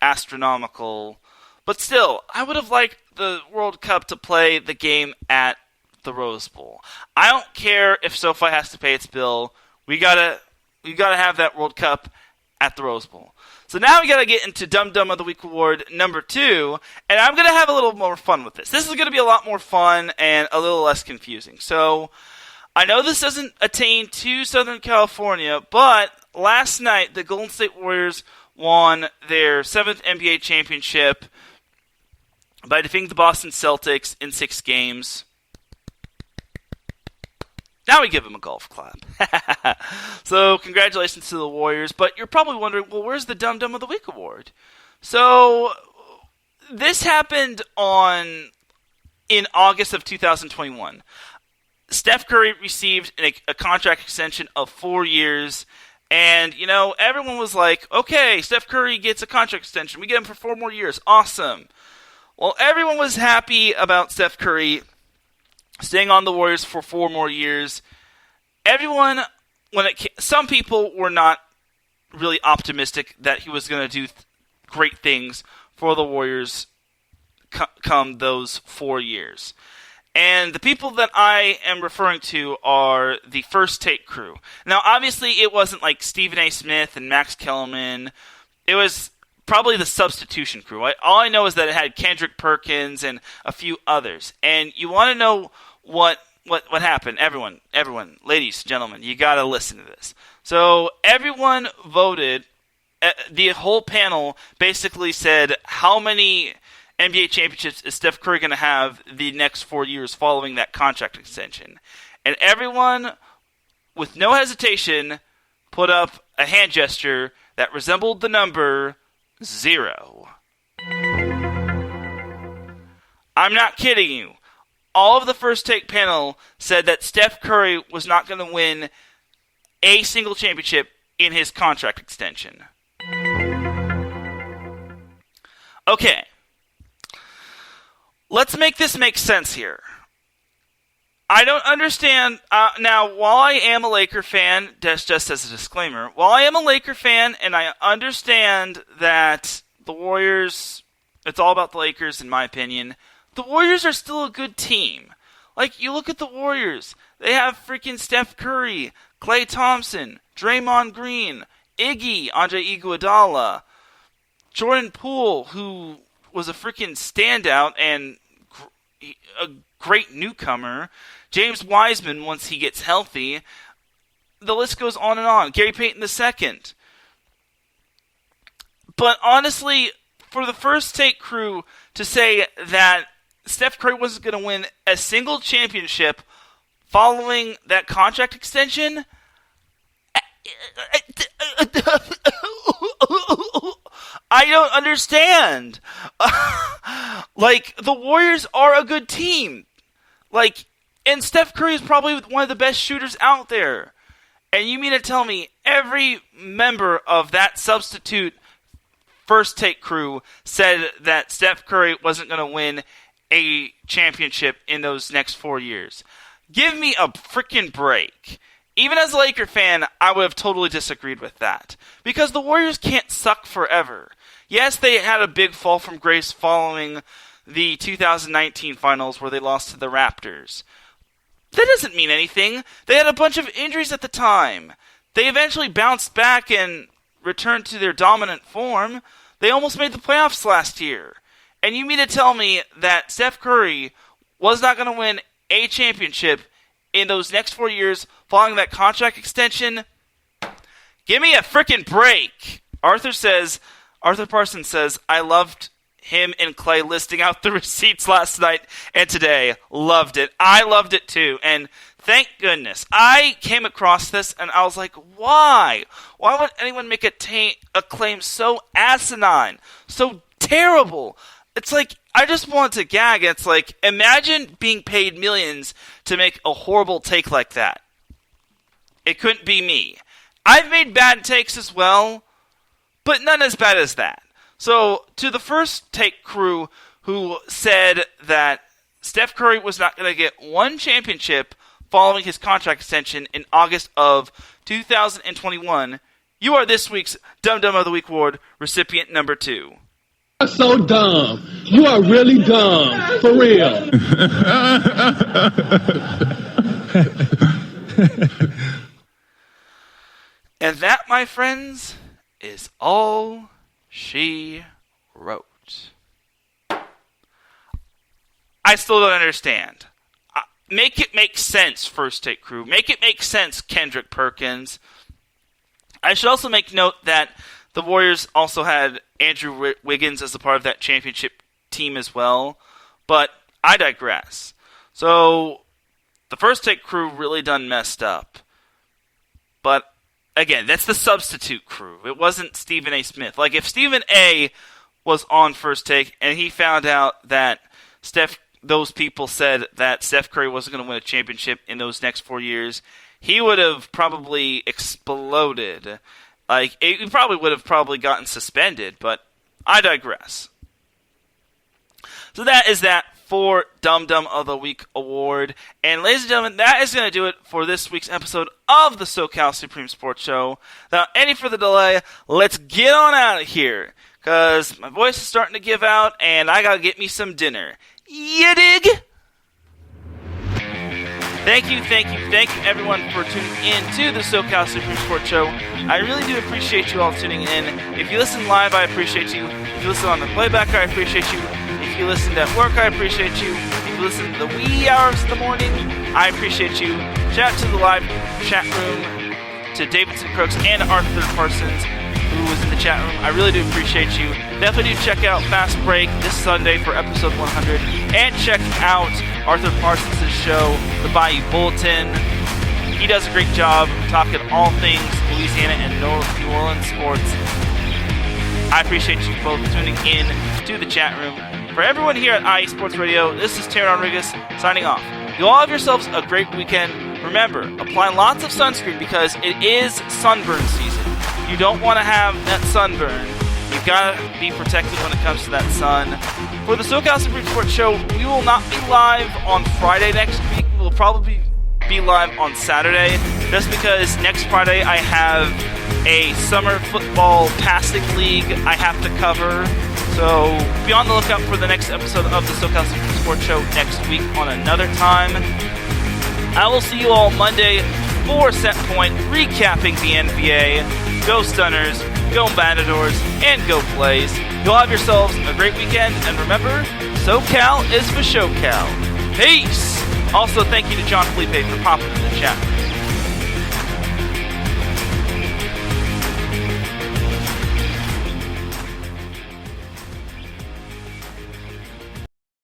astronomical. But still, I would have liked the World Cup to play the game at the Rose Bowl. I don't care if SoFi has to pay its bill. We gotta have that World Cup at the Rose Bowl. So now we gotta get into Dum Dum of the Week award number 2, and I'm gonna have a little more fun with this. This is gonna be a lot more fun and a little less confusing. So I know this doesn't attain to Southern California, but last night the Golden State Warriors won their 7th NBA championship by defeating the Boston Celtics in 6 games. Now we give them a golf clap. So, congratulations to the Warriors. But you're probably wondering, well, where's the Dum Dum of the Week award? So, this happened in August of 2021. Steph Curry received a contract extension of 4 years. And, everyone was like, okay, Steph Curry gets a contract extension. We get him for 4 more years. Awesome. Well, everyone was happy about Steph Curry staying on the Warriors for 4 more years. everyone, some people were not really optimistic that he was going to do great things for the Warriors come those 4 years. And the people that I am referring to are the First Take crew. Now, obviously, it wasn't like Stephen A. Smith and Max Kellerman. It was probably the substitution crew. All I know is that it had Kendrick Perkins and a few others. And you want to know what happened? Everyone, ladies, gentlemen, you got to listen to this. So everyone voted. The whole panel basically said, how many NBA championships is Steph Curry going to have the next 4 years following that contract extension? And everyone, with no hesitation, put up a hand gesture that resembled the number 0. I'm not kidding you. All of the First Take panel said that Steph Curry was not going to win a single championship in his contract extension. Okay. Let's make this make sense here. I don't understand. Now, while I am a Laker fan, just as a disclaimer, while I am a Laker fan and I understand that the Warriors, it's all about the Lakers in my opinion, the Warriors are still a good team. Like, you look at the Warriors, they have freaking Steph Curry, Klay Thompson, Draymond Green, Iggy, Andre Iguodala, Jordan Poole, who was a freaking standout and a great newcomer, James Wiseman once he gets healthy. The list goes on and on. Gary Payton II. But honestly, for the First Take crew to say that Steph Curry wasn't going to win a single championship following that contract extension, I don't understand. Like, the Warriors are a good team. Like, and Steph Curry is probably one of the best shooters out there. And you mean to tell me every member of that substitute First Take crew said that Steph Curry wasn't going to win a championship in those next 4 years? Give me a freaking break. Even as a Laker fan, I would have totally disagreed with that. Because the Warriors can't suck forever. Yes, they had a big fall from grace following the 2019 finals where they lost to the Raptors. That doesn't mean anything. They had a bunch of injuries at the time. They eventually bounced back and returned to their dominant form. They almost made the playoffs last year. And you mean to tell me that Steph Curry was not going to win a championship in those next 4 years following that contract extension? Give me a freaking break. Arthur Parsons says, I loved him and Clay listing out the receipts last night and today. Loved it. I loved it too. And thank goodness. I came across this and I was like, why? Why would anyone make a claim so asinine, so terrible? It's like, I just want to gag. It's like, imagine being paid millions to make a horrible take like that. It couldn't be me. I've made bad takes as well, but none as bad as that. So, to the First Take crew who said that Steph Curry was not going to get one championship following his contract extension in August of 2021, you are this week's Dum Dum of the Week award recipient number 2. You're so dumb. You are really dumb. For real. And that, my friends, is all she wrote. I still don't understand. Make it make sense, First Take crew. Make it make sense, Kendrick Perkins. I should also make note that the Warriors also had Andrew Wiggins as a part of that championship team as well. But I digress. So, the First Take crew really done messed up. But, again, that's the substitute crew. It wasn't Stephen A. Smith. Like, if Stephen A. was on First Take and he found out that those people said that Steph Curry wasn't going to win a championship in those next 4 years, he would have probably exploded. Like, he probably would have gotten suspended, but I digress. So that is that for Dum Dum of the Week award. And ladies and gentlemen, that is going to do it for this week's episode of the SoCal Supreme Sports Show. Without any further delay, let's get on out of here, because my voice is starting to give out, and I got to get me some dinner. You dig? Thank you, everyone, for tuning in to the SoCal Supreme Sports Show. I really do appreciate you all tuning in. If you listen live, I appreciate you. If you listen on the playback, I appreciate you. If you listen at work, I appreciate you. If you listen to the wee hours of the morning, I appreciate you. Shout out to the live chat room, to Davidson Crooks and Arthur Parsons, who was in the chat room. I really do appreciate you. Definitely do check out Fast Break this Sunday for episode 100, and check out Arthur Parsons' show, The Bayou Bulletin. He does a great job talking all things Louisiana and New Orleans sports. I appreciate you both tuning in to the chat room. For everyone here at IE Sports Radio, this is Teran Rodriguez signing off. You all have yourselves a great weekend. Remember, apply lots of sunscreen because it is sunburn season. You don't want to have that sunburn. You've got to be protected when it comes to that sun. For the SoCal Supreme Sports Show, we will not be live on Friday next week. We'll probably be live on Saturday, just because next Friday I have a summer football passing league I have to cover. So be on the lookout for the next episode of the SoCal Supreme Sports Show next week on another time. I will see you all Monday for Set Point, recapping the NBA. Go Stunners, go Matadors, and go Plays. You'll have yourselves a great weekend, and remember, SoCal is for SoCal. Peace! Also, thank you to John Felipe for popping in the chat.